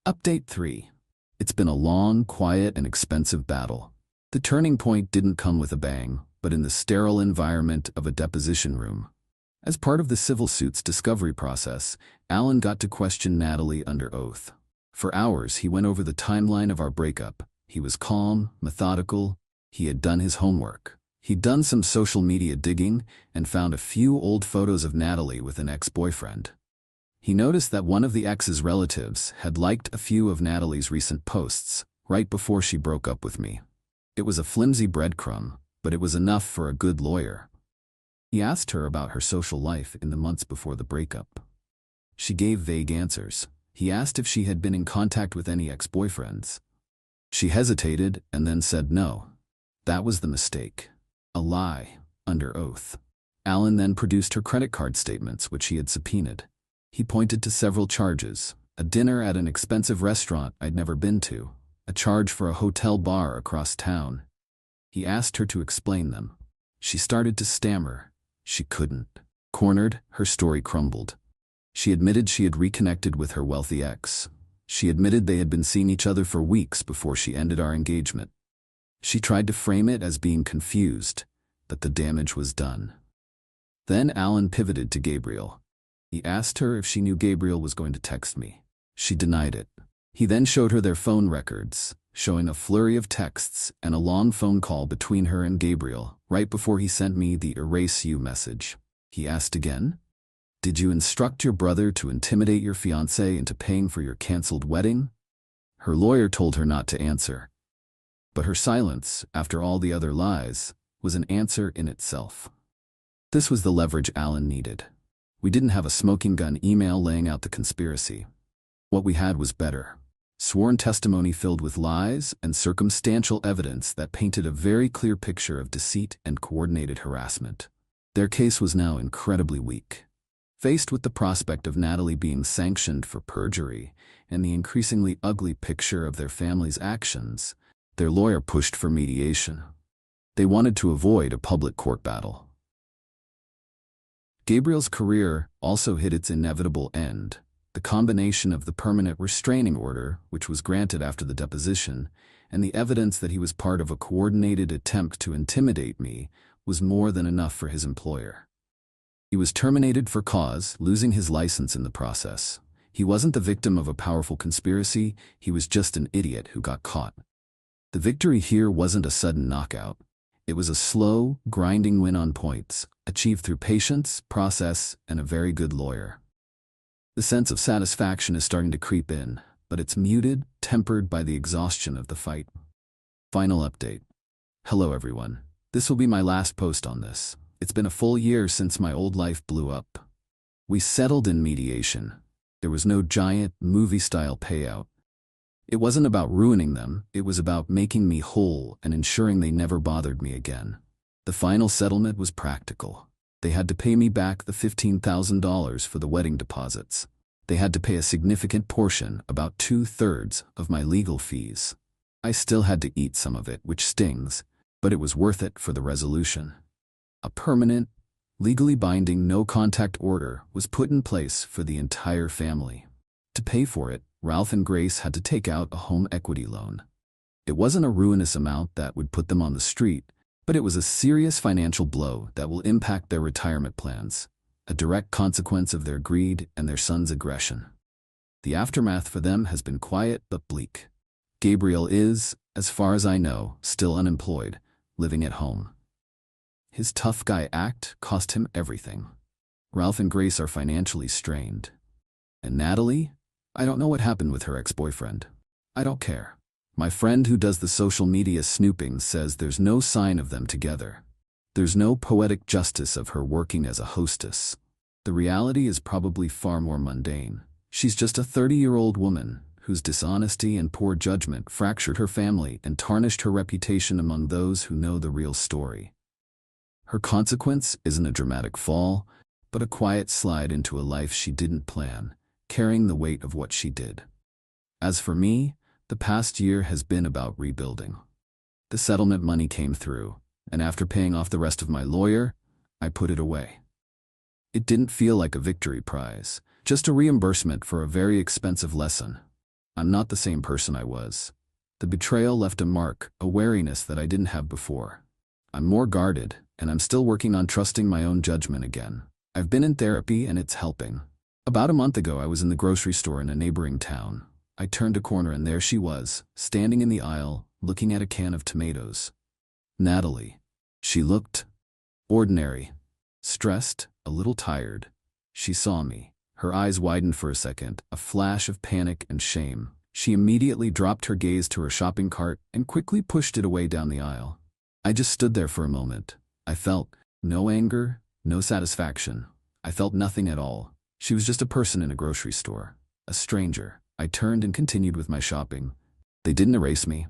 Update 3. It's been a long, quiet, and expensive battle. The turning point didn't come with a bang, but in the sterile environment of a deposition room. As part of the civil suit's discovery process, Alan got to question Natalie under oath. For hours, he went over the timeline of our breakup. He was calm, methodical. He had done his homework. He'd done some social media digging and found a few old photos of Natalie with an ex-boyfriend. He noticed that one of the ex's relatives had liked a few of Natalie's recent posts right before she broke up with me. It was a flimsy breadcrumb, but it was enough for a good lawyer. He asked her about her social life in the months before the breakup. She gave vague answers. He asked if she had been in contact with any ex-boyfriends. She hesitated and then said no. That was the mistake. A lie, under oath. Alan then produced her credit card statements, which he had subpoenaed. He pointed to several charges: a dinner at an expensive restaurant I'd never been to, a charge for a hotel bar across town. He asked her to explain them. She started to stammer. She couldn't. Cornered, her story crumbled. She admitted she had reconnected with her wealthy ex. She admitted they had been seeing each other for weeks before she ended our engagement. She tried to frame it as being confused, but the damage was done. Then Alan pivoted to Gabriel. He asked her if she knew Gabriel was going to text me. She denied it. He then showed her their phone records, showing a flurry of texts and a long phone call between her and Gabriel, right before he sent me the "erase you" message. He asked again, "Did you instruct your brother to intimidate your fiancé into paying for your canceled wedding?" Her lawyer told her not to answer. But her silence, after all the other lies, was an answer in itself. This was the leverage Alan needed. We didn't have a smoking gun email laying out the conspiracy. What we had was better. Sworn testimony filled with lies and circumstantial evidence that painted a very clear picture of deceit and coordinated harassment. Their case was now incredibly weak. Faced with the prospect of Natalie being sanctioned for perjury and the increasingly ugly picture of their family's actions, their lawyer pushed for mediation. They wanted to avoid a public court battle. Gabriel's career also hit its inevitable end. The combination of the permanent restraining order, which was granted after the deposition, and the evidence that he was part of a coordinated attempt to intimidate me was more than enough for his employer. He was terminated for cause, losing his license in the process. He wasn't the victim of a powerful conspiracy, he was just an idiot who got caught. The victory here wasn't a sudden knockout. It was a slow, grinding win on points, achieved through patience, process, and a very good lawyer. The sense of satisfaction is starting to creep in, but it's muted, tempered by the exhaustion of the fight. Final update. Hello everyone. This will be my last post on this. It's been a full year since my old life blew up. We settled in mediation. There was no giant, movie-style payout. It wasn't about ruining them, it was about making me whole and ensuring they never bothered me again. The final settlement was practical. They had to pay me back the $15,000 for the wedding deposits. They had to pay a significant portion, about 2/3, of my legal fees. I still had to eat some of it, which stings, but it was worth it for the resolution. A permanent, legally binding no-contact order was put in place for the entire family. To pay for it, Ralph and Grace had to take out a home equity loan. It wasn't a ruinous amount that would put them on the street, but it was a serious financial blow that will impact their retirement plans, a direct consequence of their greed and their son's aggression. The aftermath for them has been quiet but bleak. Gabriel is, as far as I know, still unemployed, living at home. His tough guy act cost him everything. Ralph and Grace are financially strained. And Natalie? I don't know what happened with her ex-boyfriend. I don't care. My friend who does the social media snooping says there's no sign of them together. There's no poetic justice of her working as a hostess. The reality is probably far more mundane. She's just a 30-year-old woman whose dishonesty and poor judgment fractured her family and tarnished her reputation among those who know the real story. Her consequence isn't a dramatic fall, but a quiet slide into a life she didn't plan, carrying the weight of what she did. As for me, the past year has been about rebuilding. The settlement money came through, and after paying off the rest of my lawyer, I put it away. It didn't feel like a victory prize, just a reimbursement for a very expensive lesson. I'm not the same person I was. The betrayal left a mark, a wariness that I didn't have before. I'm more guarded, and I'm still working on trusting my own judgment again. I've been in therapy and it's helping. About a month ago, I was in the grocery store in a neighboring town. I turned a corner and there she was, standing in the aisle, looking at a can of tomatoes. Natalie. She looked ordinary, stressed, a little tired. She saw me. Her eyes widened for a second, a flash of panic and shame. She immediately dropped her gaze to her shopping cart and quickly pushed it away down the aisle. I just stood there for a moment. I felt no anger, no satisfaction. I felt nothing at all. She was just a person in a grocery store, a stranger. I turned and continued with my shopping. They didn't erase me.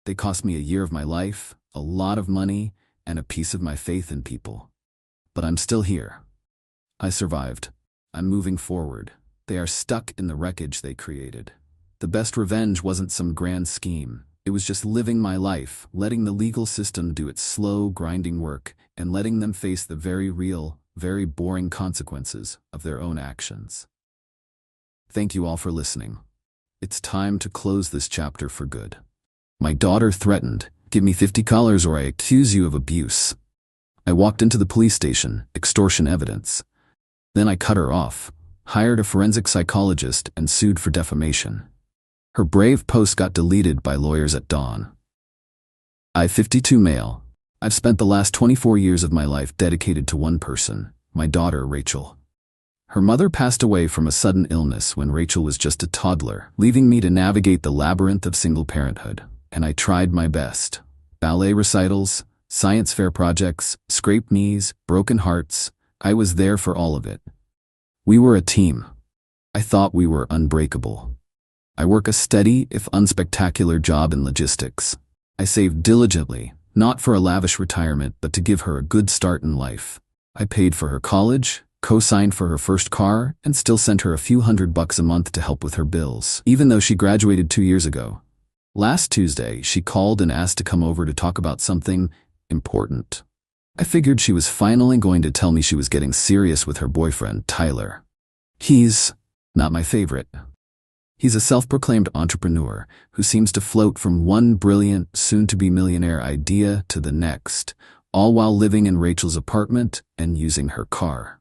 They cost me a year of my life, a lot of money, and a piece of my faith in people. But I'm still here. I survived. I'm moving forward. They are stuck in the wreckage they created. The best revenge wasn't some grand scheme. It was just living my life, letting the legal system do its slow, grinding work, and letting them face the very real, very boring consequences of their own actions. Thank you all for listening. It's time to close this chapter for good. My daughter threatened, "Give me $50 or I accuse you of abuse." I walked into the police station, extortion evidence. Then I cut her off, hired a forensic psychologist, and sued for defamation. Her brave post got deleted by lawyers at dawn. I'm 52 male. I've spent the last 24 years of my life dedicated to one person, my daughter Rachel. Her mother passed away from a sudden illness when Rachel was just a toddler, leaving me to navigate the labyrinth of single parenthood. And I tried my best. Ballet recitals, science fair projects, scraped knees, broken hearts. I was there for all of it. We were a team. I thought we were unbreakable. I work a steady, if unspectacular job in logistics. I saved diligently, not for a lavish retirement, but to give her a good start in life. I paid for her college, co-signed for her first car, and still sent her a few $100 a month to help with her bills, even though she graduated 2 years ago. Last Tuesday, she called and asked to come over to talk about something important. I figured she was finally going to tell me she was getting serious with her boyfriend, Tyler. He's not my favorite. He's a self-proclaimed entrepreneur who seems to float from one brilliant, soon-to-be millionaire idea to the next, all while living in Rachel's apartment and using her car.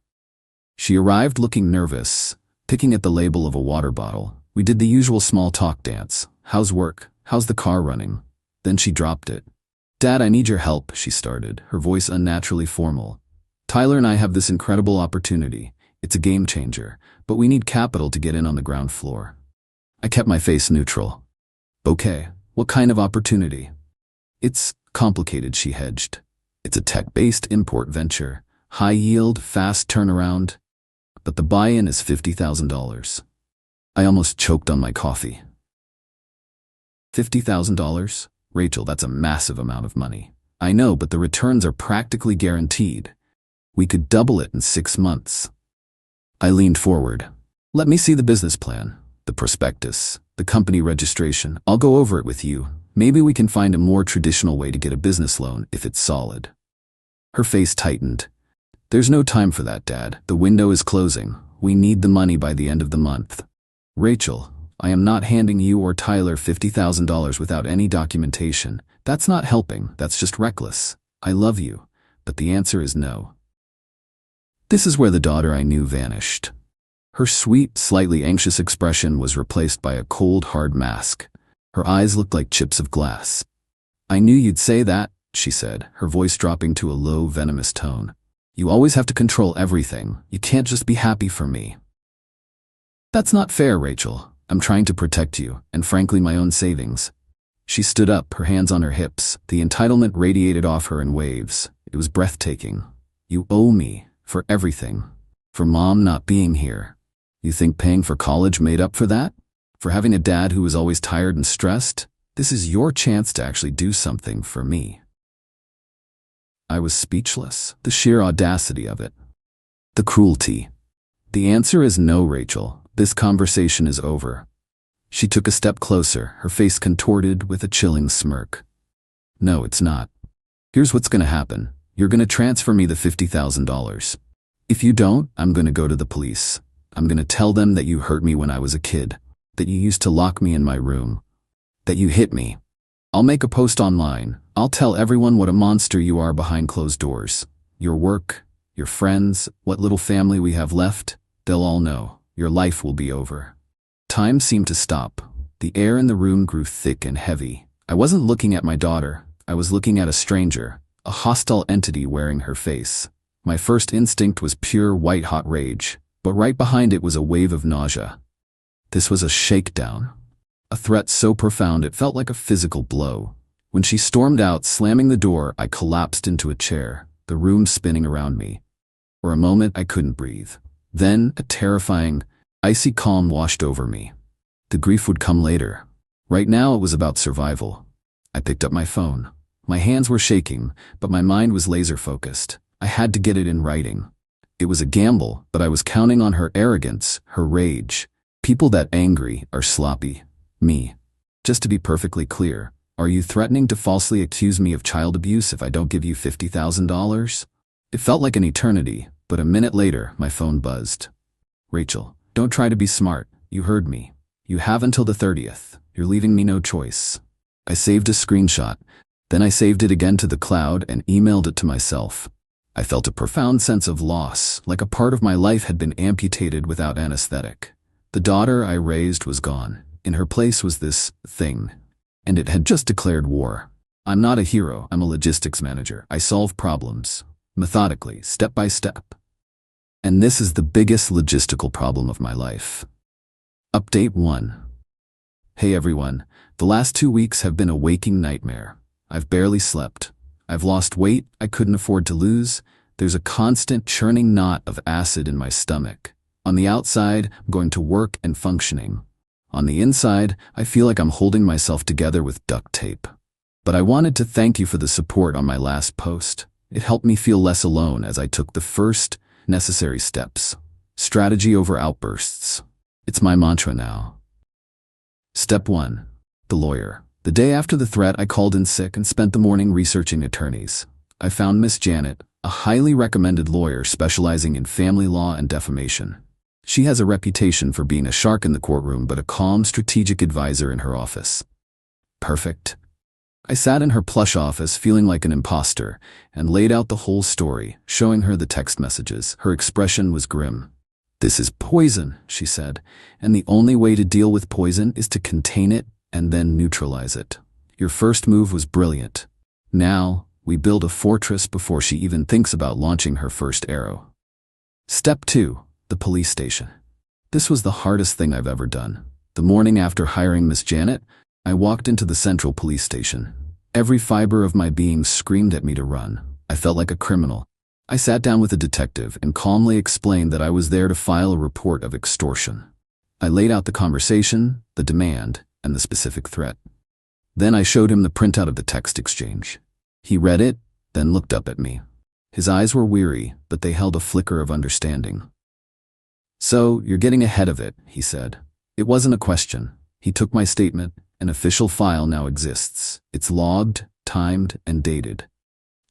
She arrived looking nervous, picking at the label of a water bottle. We did the usual small talk dance. How's work? How's the car running? Then she dropped it. "Dad, I need your help," she started, her voice unnaturally formal. "Tyler and I have this incredible opportunity. It's a game changer, but we need capital to get in on the ground floor." I kept my face neutral. "Okay, what kind of opportunity?" "It's complicated," she hedged. "It's a tech-based import venture. High yield, fast turnaround. But the buy-in is $50,000. I almost choked on my coffee. $50,000? Rachel, that's a massive amount of money. I know, but the returns are practically guaranteed. We could double it in 6 months. I leaned forward. "Let me see the business plan, the prospectus, the company registration. I'll go over it with you. Maybe we can find a more traditional way to get a business loan if it's solid." Her face tightened. "There's no time for that, Dad. The window is closing. We need the money by the end of the month." "Rachel, I am not handing you or Tyler $50,000 without any documentation. That's not helping, that's just reckless. I love you, but the answer is no." This is where the daughter I knew vanished. Her sweet, slightly anxious expression was replaced by a cold, hard mask. Her eyes looked like chips of glass. "I knew you'd say that," she said, her voice dropping to a low, venomous tone. "You always have to control everything. You can't just be happy for me." "That's not fair, Rachel. I'm trying to protect you, and frankly my own savings." She stood up, her hands on her hips. The entitlement radiated off her in waves. It was breathtaking. "You owe me, for everything. For Mom not being here. You think paying for college made up for that? For having a dad who was always tired and stressed? This is your chance to actually do something for me." I was speechless. The sheer audacity of it. The cruelty. "The answer is no, Rachel. This conversation is over." She took a step closer, her face contorted with a chilling smirk. "No, it's not. Here's what's gonna happen. You're gonna transfer me the $50,000. If you don't, I'm gonna go to the police. I'm gonna tell them that you hurt me when I was a kid, that you used to lock me in my room, that you hit me. I'll make a post online. I'll tell everyone what a monster you are behind closed doors. Your work, your friends, what little family we have left, they'll all know. Your life will be over." Time seemed to stop. The air in the room grew thick and heavy. I wasn't looking at my daughter. I was looking at a stranger, a hostile entity wearing her face. My first instinct was pure white-hot rage, but right behind it was a wave of nausea. This was a shakedown. A threat so profound it felt like a physical blow. When she stormed out, slamming the door, I collapsed into a chair, the room spinning around me. For a moment, I couldn't breathe. Then, a terrifying, icy calm washed over me. The grief would come later. Right now, it was about survival. I picked up my phone. My hands were shaking, but my mind was laser-focused. I had to get it in writing. It was a gamble, but I was counting on her arrogance, her rage. People that angry are sloppy. Me. Just to be perfectly clear, are you threatening to falsely accuse me of child abuse if I don't give you $50,000? It felt like an eternity, but a minute later, my phone buzzed. "Rachel, don't try to be smart. You heard me. You have until the 30th. You're leaving me no choice." I saved a screenshot. Then I saved it again to the cloud and emailed it to myself. I felt a profound sense of loss, like a part of my life had been amputated without anesthetic. The daughter I raised was gone. In her place was this thing, and it had just declared war. I'm not a hero, I'm a logistics manager. I solve problems, methodically, step by step. And this is the biggest logistical problem of my life. Update 1. Hey everyone, the last 2 weeks have been a waking nightmare. I've barely slept. I've lost weight I couldn't afford to lose. There's a constant churning knot of acid in my stomach. On the outside, I'm going to work and functioning. On the inside, I feel like I'm holding myself together with duct tape. But I wanted to thank you for the support on my last post. It helped me feel less alone as I took the first necessary steps. Strategy over outbursts. It's my mantra now. Step 1. The lawyer. The day after the threat, I called in sick and spent the morning researching attorneys. I found Miss Janet, a highly recommended lawyer specializing in family law and defamation. She has a reputation for being a shark in the courtroom but a calm, strategic advisor in her office. Perfect. I sat in her plush office feeling like an imposter and laid out the whole story, showing her the text messages. Her expression was grim. "This is poison," she said, "and the only way to deal with poison is to contain it and then neutralize it. Your first move was brilliant. Now, we build a fortress before she even thinks about launching her first arrow. Step 2. The police station. This was the hardest thing I've ever done. The morning after hiring Miss Janet, I walked into the central police station. Every fiber of my being screamed at me to run. I felt like a criminal. I sat down with a detective and calmly explained that I was there to file a report of extortion. I laid out the conversation, the demand, and the specific threat. Then I showed him the printout of the text exchange. He read it, then looked up at me. His eyes were weary, but they held a flicker of understanding. "So, you're getting ahead of it," he said. It wasn't a question. He took my statement. An official file now exists. It's logged, timed, and dated.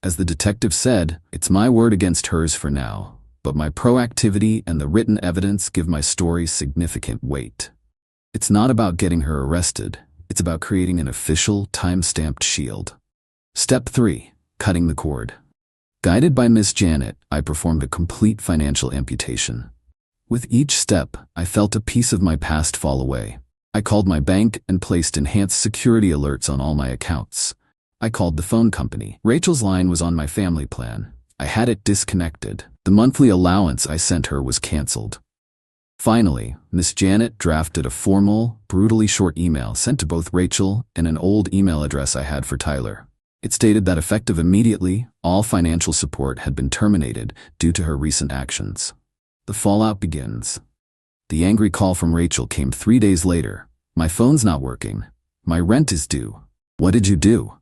As the detective said, it's my word against hers for now, but my proactivity and the written evidence give my story significant weight. It's not about getting her arrested. It's about creating an official, time-stamped shield. Step 3. Cutting the cord. Guided by Miss Janet, I performed a complete financial amputation. With each step, I felt a piece of my past fall away. I called my bank and placed enhanced security alerts on all my accounts. I called the phone company. Rachel's line was on my family plan. I had it disconnected. The monthly allowance I sent her was canceled. Finally, Miss Janet drafted a formal, brutally short email sent to both Rachel and an old email address I had for Tyler. It stated that effective immediately, all financial support had been terminated due to her recent actions. The fallout begins. The angry call from Rachel came 3 days later. "My phone's not working. My rent is due. What did you do?"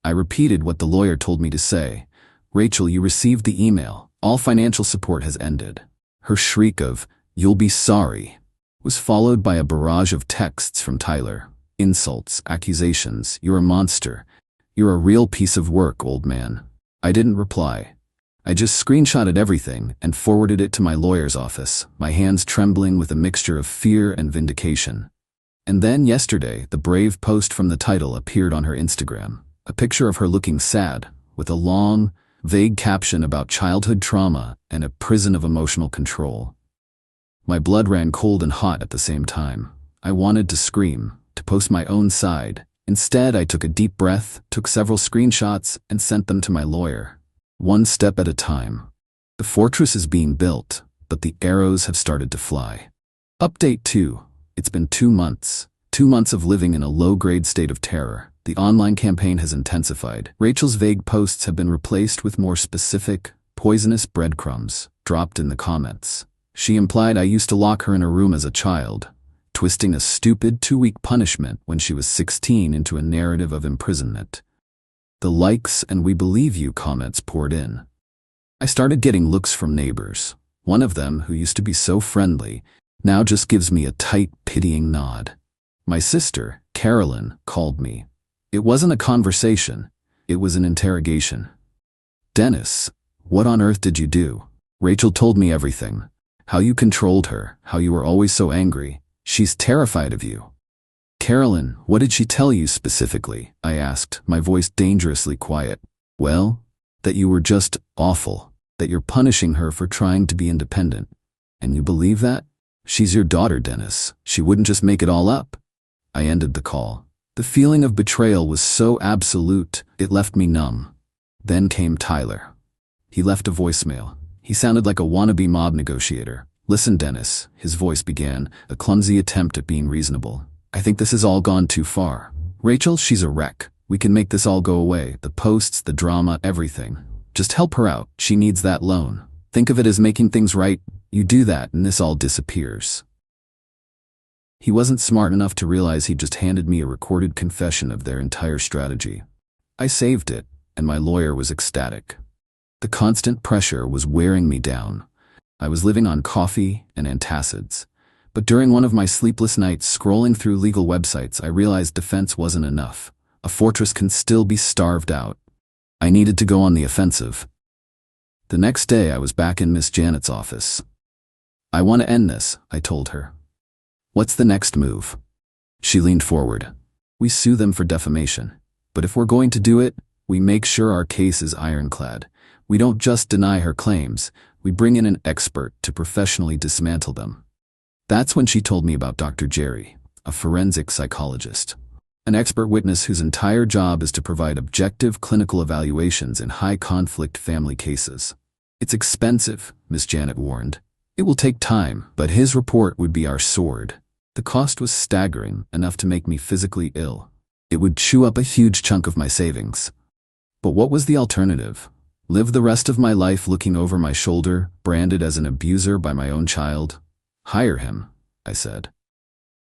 I repeated what the lawyer told me to say. "Rachel, you received the email. All financial support has ended." Her shriek of, "You'll be sorry," was followed by a barrage of texts from Tyler. Insults, accusations, "You're a monster. You're a real piece of work, old man." I didn't reply. I just screenshotted everything and forwarded it to my lawyer's office, my hands trembling with a mixture of fear and vindication. And then yesterday, the brave post from the title appeared on her Instagram. A picture of her looking sad, with a long, vague caption about childhood trauma and a prison of emotional control. My blood ran cold and hot at the same time. I wanted to scream, to post my own side. Instead, I took a deep breath, took several screenshots, and sent them to my lawyer. One step at a time. The fortress is being built, but the arrows have started to fly. Update 2. It's been 2 months. 2 months of living in a low-grade state of terror. The online campaign has intensified. Rachel's vague posts have been replaced with more specific, poisonous breadcrumbs dropped in the comments. She implied I used to lock her in a room as a child, twisting a stupid 2-week punishment when she was 16 into a narrative of imprisonment. The likes and "we believe you" comments poured in. I started getting looks from neighbors. One of them, who used to be so friendly, now just gives me a tight, pitying nod. My sister, Carolyn, called me. It wasn't a conversation. It was an interrogation. "Dennis, what on earth did you do?" Rachel told me everything. How you controlled her, how you were always so angry. She's terrified of you. "Carolyn, what did she tell you specifically?" I asked, my voice dangerously quiet. "Well, that you were just awful, that you're punishing her for trying to be independent. And you believe that? She's your daughter, Dennis. She wouldn't just make it all up." I ended the call. The feeling of betrayal was so absolute, it left me numb. Then came Tyler. He left a voicemail. He sounded like a wannabe mob negotiator. "Listen, Dennis," his voice began, a clumsy attempt at being reasonable. "I think this has all gone too far. Rachel, she's a wreck. We can make this all go away. The posts, the drama, everything. Just help her out. She needs that loan. Think of it as making things right. You do that and this all disappears." He wasn't smart enough to realize he'd just handed me a recorded confession of their entire strategy. I saved it, and my lawyer was ecstatic. The constant pressure was wearing me down. I was living on coffee and antacids. But during one of my sleepless nights scrolling through legal websites, I realized defense wasn't enough. A fortress can still be starved out. I needed to go on the offensive. The next day, I was back in Miss Janet's office. "I want to end this," I told her. "What's the next move?" She leaned forward. "We sue them for defamation. But if we're going to do it, we make sure our case is ironclad. We don't just deny her claims, we bring in an expert to professionally dismantle them." That's when she told me about Dr. Jerry, a forensic psychologist. An expert witness whose entire job is to provide objective clinical evaluations in high-conflict family cases. It's expensive, Miss Janet warned. It will take time, but his report would be our sword. The cost was staggering, enough to make me physically ill. It would chew up a huge chunk of my savings. But what was the alternative? Live the rest of my life looking over my shoulder, branded as an abuser by my own child? Hire him, I said.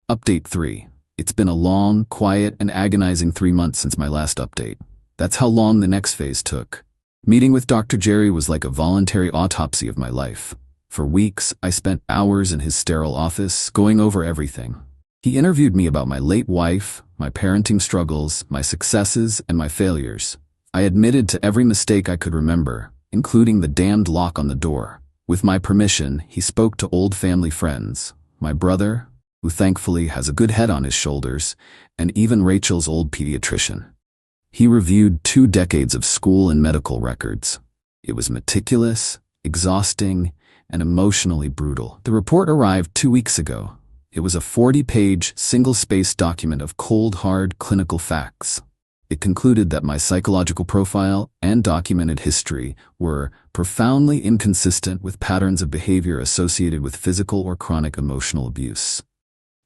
Update 3. It's been a long, quiet, and agonizing 3 months since my last update. That's how long the next phase took. Meeting with Dr. Jerry was like a voluntary autopsy of my life. For weeks, I spent hours in his sterile office, going over everything. He interviewed me about my late wife, my parenting struggles, my successes, and my failures. I admitted to every mistake I could remember, including the damned lock on the door. With my permission, he spoke to old family friends, my brother, who thankfully has a good head on his shoulders, and even Rachel's old pediatrician. He reviewed 2 decades of school and medical records. It was meticulous, exhausting, and emotionally brutal. The report arrived 2 weeks ago. It was a 40-page, single-spaced document of cold, hard clinical facts. It concluded that my psychological profile and documented history were profoundly inconsistent with patterns of behavior associated with physical or chronic emotional abuse.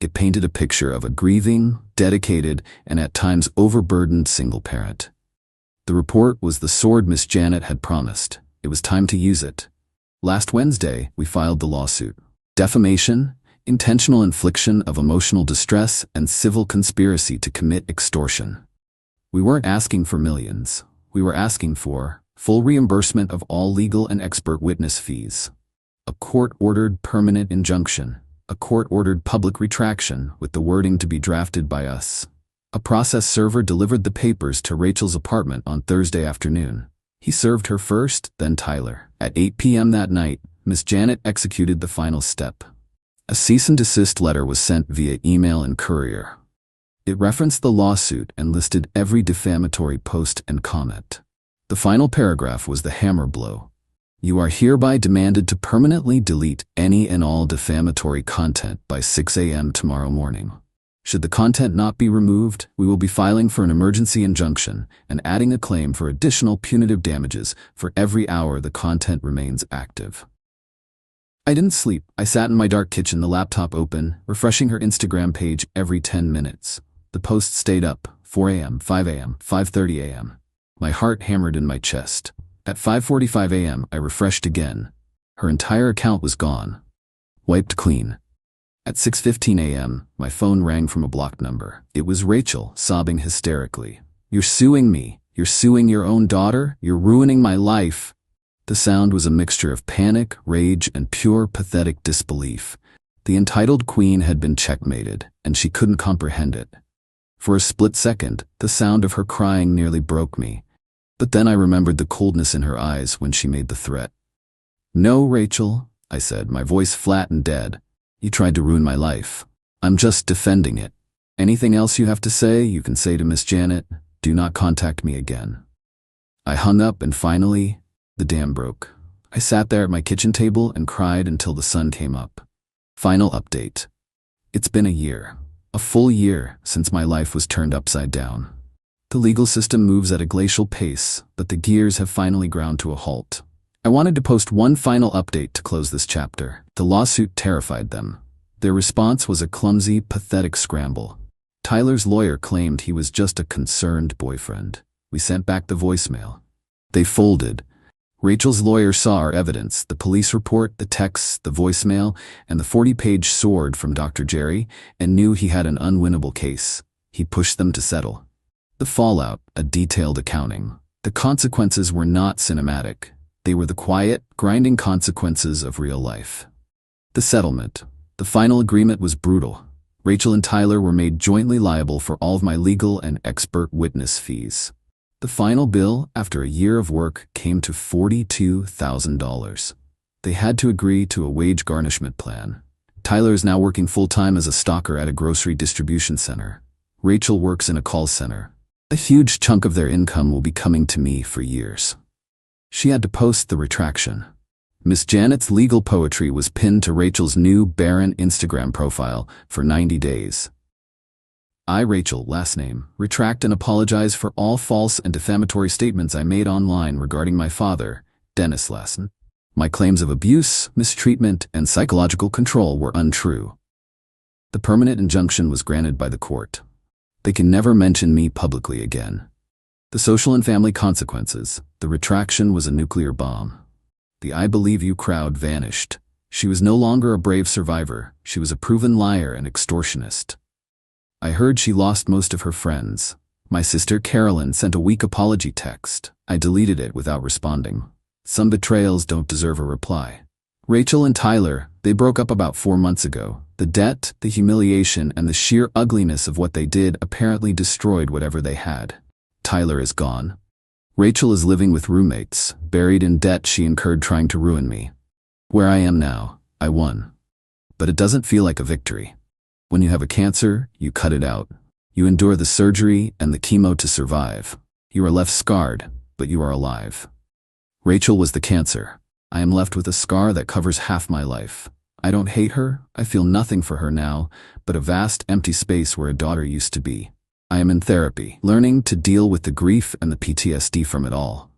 It painted a picture of a grieving, dedicated, and at times overburdened single parent. The report was the sword Miss Janet had promised. It was time to use it. Last Wednesday, we filed the lawsuit. Defamation, intentional infliction of emotional distress, and civil conspiracy to commit extortion. We weren't asking for millions. We were asking for full reimbursement of all legal and expert witness fees, a court-ordered permanent injunction, a court-ordered public retraction with the wording to be drafted by us. A process server delivered the papers to Rachel's apartment on Thursday afternoon. He served her first, then Tyler. At 8 p.m. that night, Miss Janet executed the final step. A cease and desist letter was sent via email and courier. It referenced the lawsuit and listed every defamatory post and comment. The final paragraph was the hammer blow. You are hereby demanded to permanently delete any and all defamatory content by 6 a.m. tomorrow morning. Should the content not be removed, we will be filing for an emergency injunction and adding a claim for additional punitive damages for every hour the content remains active. I didn't sleep. I sat in my dark kitchen, the laptop open, refreshing her Instagram page every 10 minutes. The posts stayed up, 4 a.m., 5 a.m., 5:30 a.m. My heart hammered in my chest. At 5:45 a.m., I refreshed again. Her entire account was gone. Wiped clean. At 6:15 a.m., my phone rang from a blocked number. It was Rachel, sobbing hysterically. You're suing me. You're suing your own daughter. You're ruining my life. The sound was a mixture of panic, rage, and pure, pathetic disbelief. The entitled queen had been checkmated, and she couldn't comprehend it. For a split second, the sound of her crying nearly broke me. But then I remembered the coldness in her eyes when she made the threat. No, Rachel, I said, my voice flat and dead. You tried to ruin my life. I'm just defending it. Anything else you have to say, you can say to Miss Janet. Do not contact me again. I hung up and finally, the dam broke. I sat there at my kitchen table and cried until the sun came up. Final update. It's been a year. A full year since my life was turned upside down. The legal system moves at a glacial pace, but the gears have finally ground to a halt. I wanted to post one final update to close this chapter. The lawsuit terrified them. Their response was a clumsy, pathetic scramble. Tyler's lawyer claimed he was just a concerned boyfriend. We sent back the voicemail. They folded. Rachel's lawyer saw our evidence, the police report, the texts, the voicemail, and the 40-page sword from Dr. Jerry, and knew he had an unwinnable case. He pushed them to settle. The fallout, a detailed accounting. The consequences were not cinematic. They were the quiet, grinding consequences of real life. The settlement. The final agreement was brutal. Rachel and Tyler were made jointly liable for all of my legal and expert witness fees. The final bill, after a year of work, came to $42,000. They had to agree to a wage garnishment plan. Tyler is now working full-time as a stocker at a grocery distribution center. Rachel works in a call center. A huge chunk of their income will be coming to me for years. She had to post the retraction. Miss Janet's legal poetry was pinned to Rachel's new barren Instagram profile for 90 days. I, Rachel, last name, retract and apologize for all false and defamatory statements I made online regarding my father, Dennis Lassen. My claims of abuse, mistreatment, and psychological control were untrue. The permanent injunction was granted by the court. They can never mention me publicly again. The social and family consequences. The retraction was a nuclear bomb. The I believe you crowd vanished. She was no longer a brave survivor. She was a proven liar and extortionist. I heard she lost most of her friends. My sister Carolyn sent a weak apology text. I deleted it without responding. Some betrayals don't deserve a reply. Rachel and Tyler, they broke up about 4 months ago. The debt, the humiliation, and the sheer ugliness of what they did apparently destroyed whatever they had. Tyler is gone. Rachel is living with roommates, buried in debt she incurred trying to ruin me. Where I am now, I won. But it doesn't feel like a victory. When you have a cancer, you cut it out. You endure the surgery and the chemo to survive. You are left scarred, but you are alive. Rachel was the cancer. I am left with a scar that covers half my life. I don't hate her, I feel nothing for her now, but a vast empty space where a daughter used to be. I am in therapy, learning to deal with the grief and the PTSD from it all.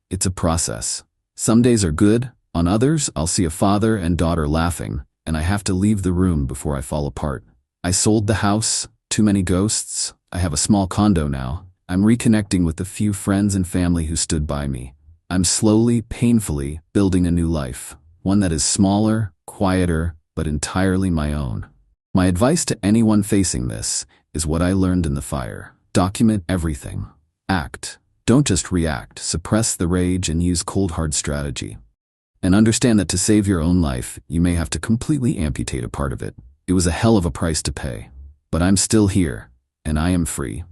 It's a process. Some days are good, on others I'll see a father and daughter laughing, and I have to leave the room before I fall apart. I sold the house, too many ghosts. I have a small condo now. I'm reconnecting with the few friends and family who stood by me. I'm slowly, painfully building a new life, one that is smaller, quieter, but entirely my own. My advice to anyone facing this is what I learned in the fire. Document everything. Act. Don't just react. Suppress the rage and use cold hard strategy. And understand that to save your own life, you may have to completely amputate a part of it. It was a hell of a price to pay. But I'm still here, and I am free.